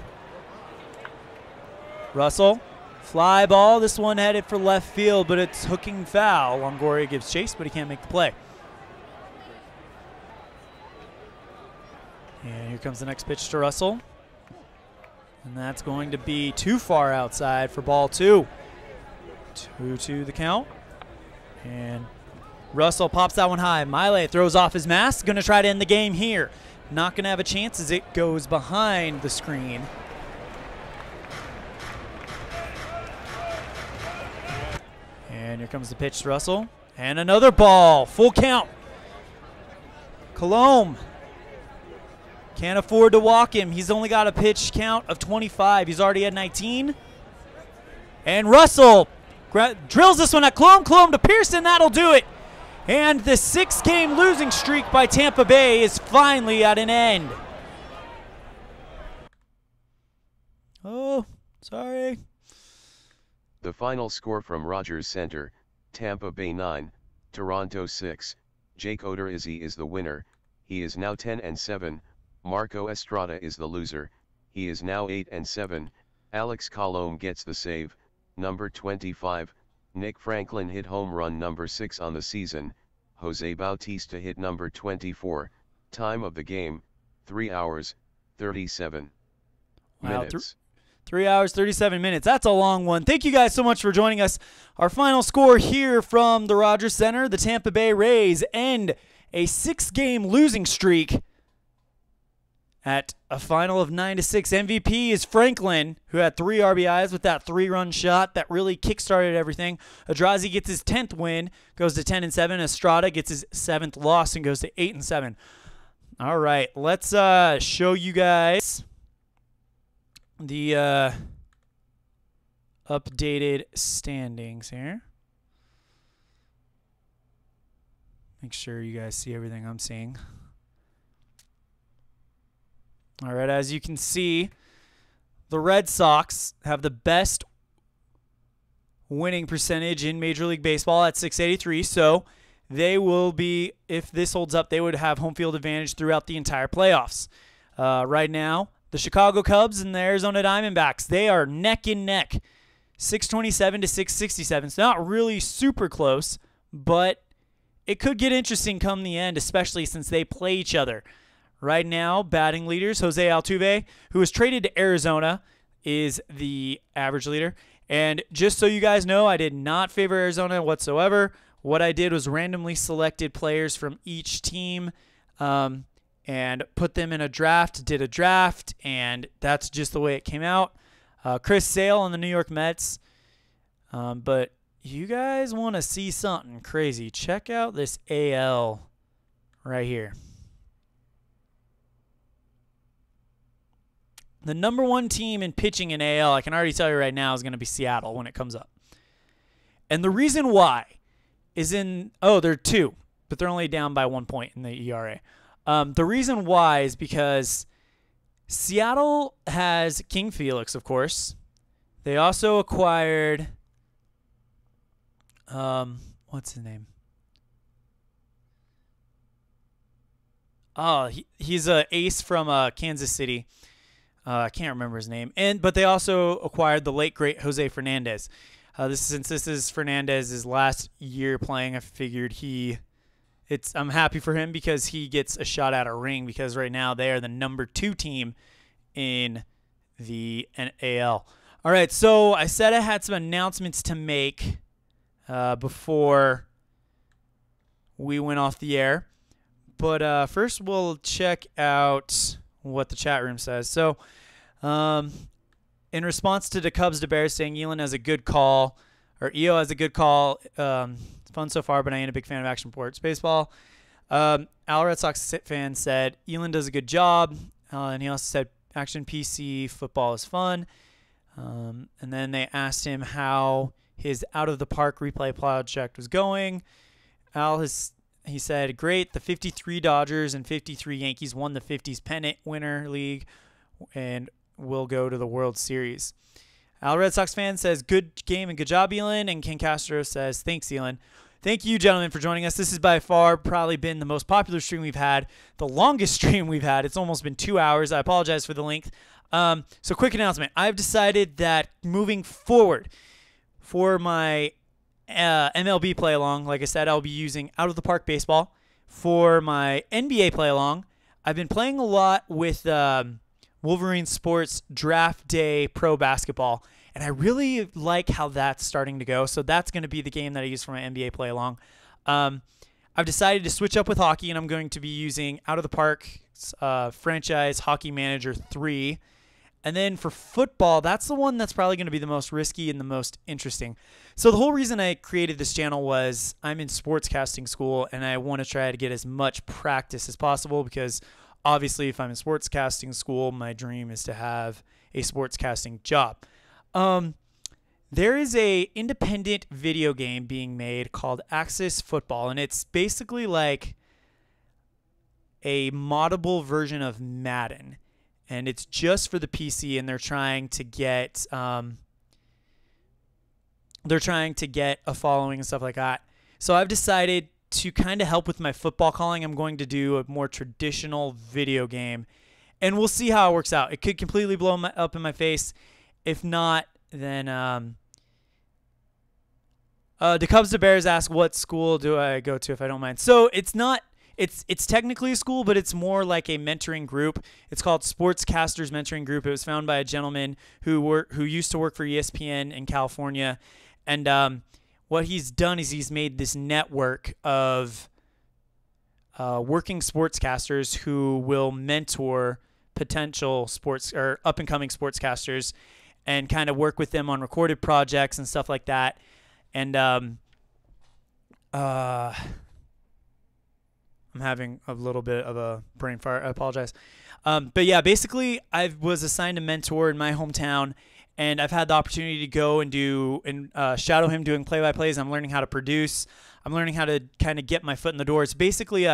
Russell, fly ball. This one headed for left field, but it's hooking foul. Longoria gives chase, but he can't make the play. And here comes the next pitch to Russell. And that's going to be too far outside for ball 2. 2-2 the count. And Russell pops that one high. Miley throws off his mask. Going to try to end the game here. Not going to have a chance as it goes behind the screen. And here comes the pitch to Russell. And another ball. Full count. Colomb can't afford to walk him. He's only got a pitch count of 25. He's already at 19. And Russell drills this one at Colomb. Colomb to Pearson. That'll do it. And the 6-game losing streak by Tampa Bay is finally at an end. Oh, sorry. The final score from Rogers Center, Tampa Bay 9, Toronto 6. Jake Odorizzi is the winner. He is now 10-7. Marco Estrada is the loser. He is now 8-7. Alex Colomb gets the save, number 25. Nick Franklin hit home run number 6 on the season. Jose Bautista hit number 24. Time of the game, 3 hours, 37 minutes. 3 hours, 37 minutes. That's a long one. Thank you guys so much for joining us. Our final score here from the Rogers Center, the Tampa Bay Rays end a 6-game losing streak at a final of 9-6. MVP is Franklin, who had 3 RBIs with that 3-run shot that really kickstarted everything. Odorizzi gets his 10th win, goes to 10-7. Estrada gets his 7th loss and goes to 8-7. All right, let's show you guys the updated standings here. Make sure you guys see everything I'm seeing. All right, as you can see, the Red Sox have the best winning percentage in Major League Baseball at .683, so they will be, if this holds up, they would have home field advantage throughout the entire playoffs. Right now, the Chicago Cubs and the Arizona Diamondbacks, they are neck and neck, 627 to 667. It's not really super close, but it could get interesting come the end, especially since they play each other. Right now, batting leaders, Jose Altuve, who was traded to Arizona, is the average leader. And just so you guys know, I did not favor Arizona whatsoever. What I did was randomly selected players from each team and put them in a draft, did a draft, and that's just the way it came out. Chris Sale on the New York Mets. But you guys want to see something crazy, check out this AL right here. The number 1 team in pitching in AL, I can already tell you right now, is going to be Seattle when it comes up. And the reason why is in, oh, they're 2, but they're only down by 1 point in the ERA. The reason why is because Seattle has King Felix, of course. They also acquired, what's his name? Oh, he's an ace from Kansas City. I can't remember his name. But they also acquired the late great Jose Fernandez. Since this is Fernandez's last year playing, I figured I'm happy for him because he gets a shot at a ring, because right now they are the number 2 team in the AL. All right, so I said I had some announcements to make before we went off the air. But first we'll check out what the chat room says. So in response to the Cubs to Bears saying Elon has a good call, or EO has a good call, it's fun so far, but I ain't a big fan of action sports baseball. Al Red Sox fan said Elon does a good job, and he also said action PC football is fun. And then they asked him how his out of the park replay project was going. He said, great, the 53 Dodgers and 53 Yankees won the 50s pennant winner league and will go to the World Series. Al Red Sox fan says, good game and good job, Elon. And Ken Castro says, thanks, Elon. Thank you, gentlemen, for joining us. This has by far probably been the most popular stream we've had, the longest stream we've had. It's almost been 2 hours. I apologize for the length. So quick announcement. I've decided that moving forward for my MLB play along, like I said, I'll be using Out of the Park Baseball. For my NBA play along, I've been playing a lot with Wolverine Sports Draft Day Pro Basketball, and I really like how that's starting to go. So that's going to be the game that I use for my NBA play along. I've decided to switch up with hockey, and I'm going to be using Out of the Park Franchise Hockey Manager 3. And then for football, that's the one that's probably going to be the most risky and the most interesting. So the whole reason I created this channel was I'm in sportscasting school, and I want to try to get as much practice as possible, because obviously if I'm in sportscasting school, my dream is to have a sportscasting job. There is a independent video game being made called Axis Football, and it's basically like a moddable version of Madden. And it's just for the PC, and they're trying to get a following and stuff like that. So I've decided to kind of help with my football calling. I'm going to do a more traditional video game, and we'll see how it works out. It could completely blow up in my face. If not, then the Cubs to Bears ask, what school do I go to if I don't mind? So it's not. It's technically a school, but it's more like a mentoring group. It's called Sportscasters Mentoring Group. It was founded by a gentleman who used to work for ESPN in California, and what he's done is he's made this network of working sportscasters who will mentor potential sports or up-and-coming sportscasters and kind of work with them on recorded projects and stuff like that. And I'm having a little bit of a brain fart. I apologize. But yeah, basically I was assigned a mentor in my hometown, and I've had the opportunity to go and shadow him doing play-by-plays. I'm learning how to produce. I'm learning how to kind of get my foot in the door. It's basically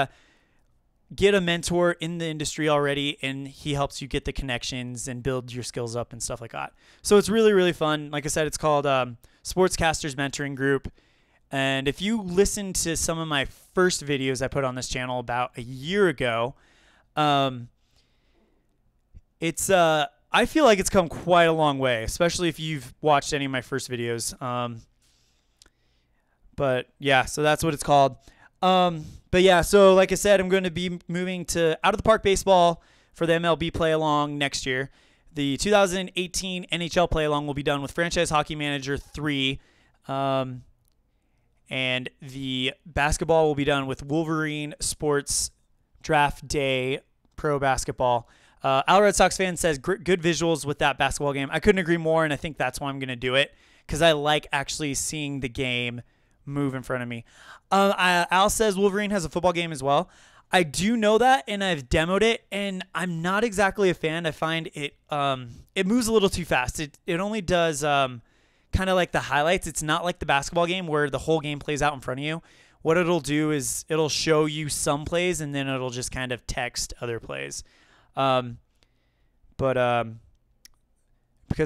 get a mentor in the industry already, and he helps you get the connections and build your skills up and stuff like that. So it's really, really fun. Like I said, it's called Sportscasters Mentoring Group. And if you listen to some of my first videos I put on this channel about a year ago, I feel like it's come quite a long way, especially if you've watched any of my first videos. But yeah, so that's what it's called. But yeah, so like I said, I'm going to be moving to Out of the Park Baseball for the MLB play along next year. The 2018 NHL play along will be done with Franchise Hockey Manager 3. And the basketball will be done with Wolverine Sports Draft Day Pro Basketball. Al Red Sox fan says good visuals with that basketball game. I couldn't agree more, and I think that's why I'm going to do it, because I like actually seeing the game move in front of me. Al says Wolverine has a football game as well. I do know that, and I've demoed it, and I'm not exactly a fan. I find it moves a little too fast. It only does kind of like the highlights. It's not like the basketball game where the whole game plays out in front of you. What it'll do is it'll show you some plays, and then it'll just kind of text other plays. Because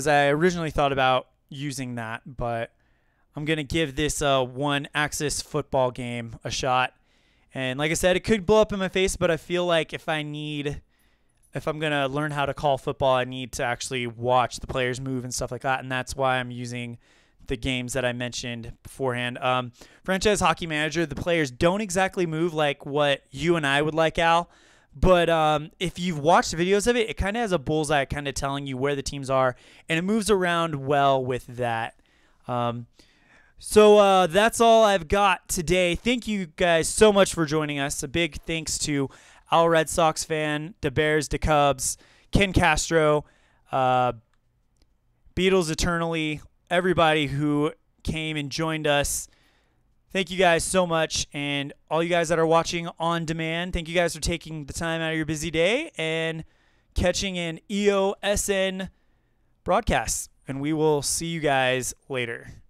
I originally thought about using that, but I'm going to give this one-axis football game a shot. And like I said, it could blow up in my face, but I feel like if I'm going to learn how to call football, I need to actually watch the players move and stuff like that, and that's why I'm using the games that I mentioned beforehand. Franchise Hockey Manager, the players don't exactly move like what you and I would like, Al, but if you've watched videos of it, it kind of has a bullseye kind of telling you where the teams are, and it moves around well with that. So that's all I've got today. Thank you guys so much for joining us. A big thanks to Al Red Sox fan, the Bears, the Cubs, Ken Castro, Beatles Eternally, everybody who came and joined us. Thank you guys so much. And all you guys that are watching on demand, thank you guys for taking the time out of your busy day and catching an EOSN broadcast. And we will see you guys later.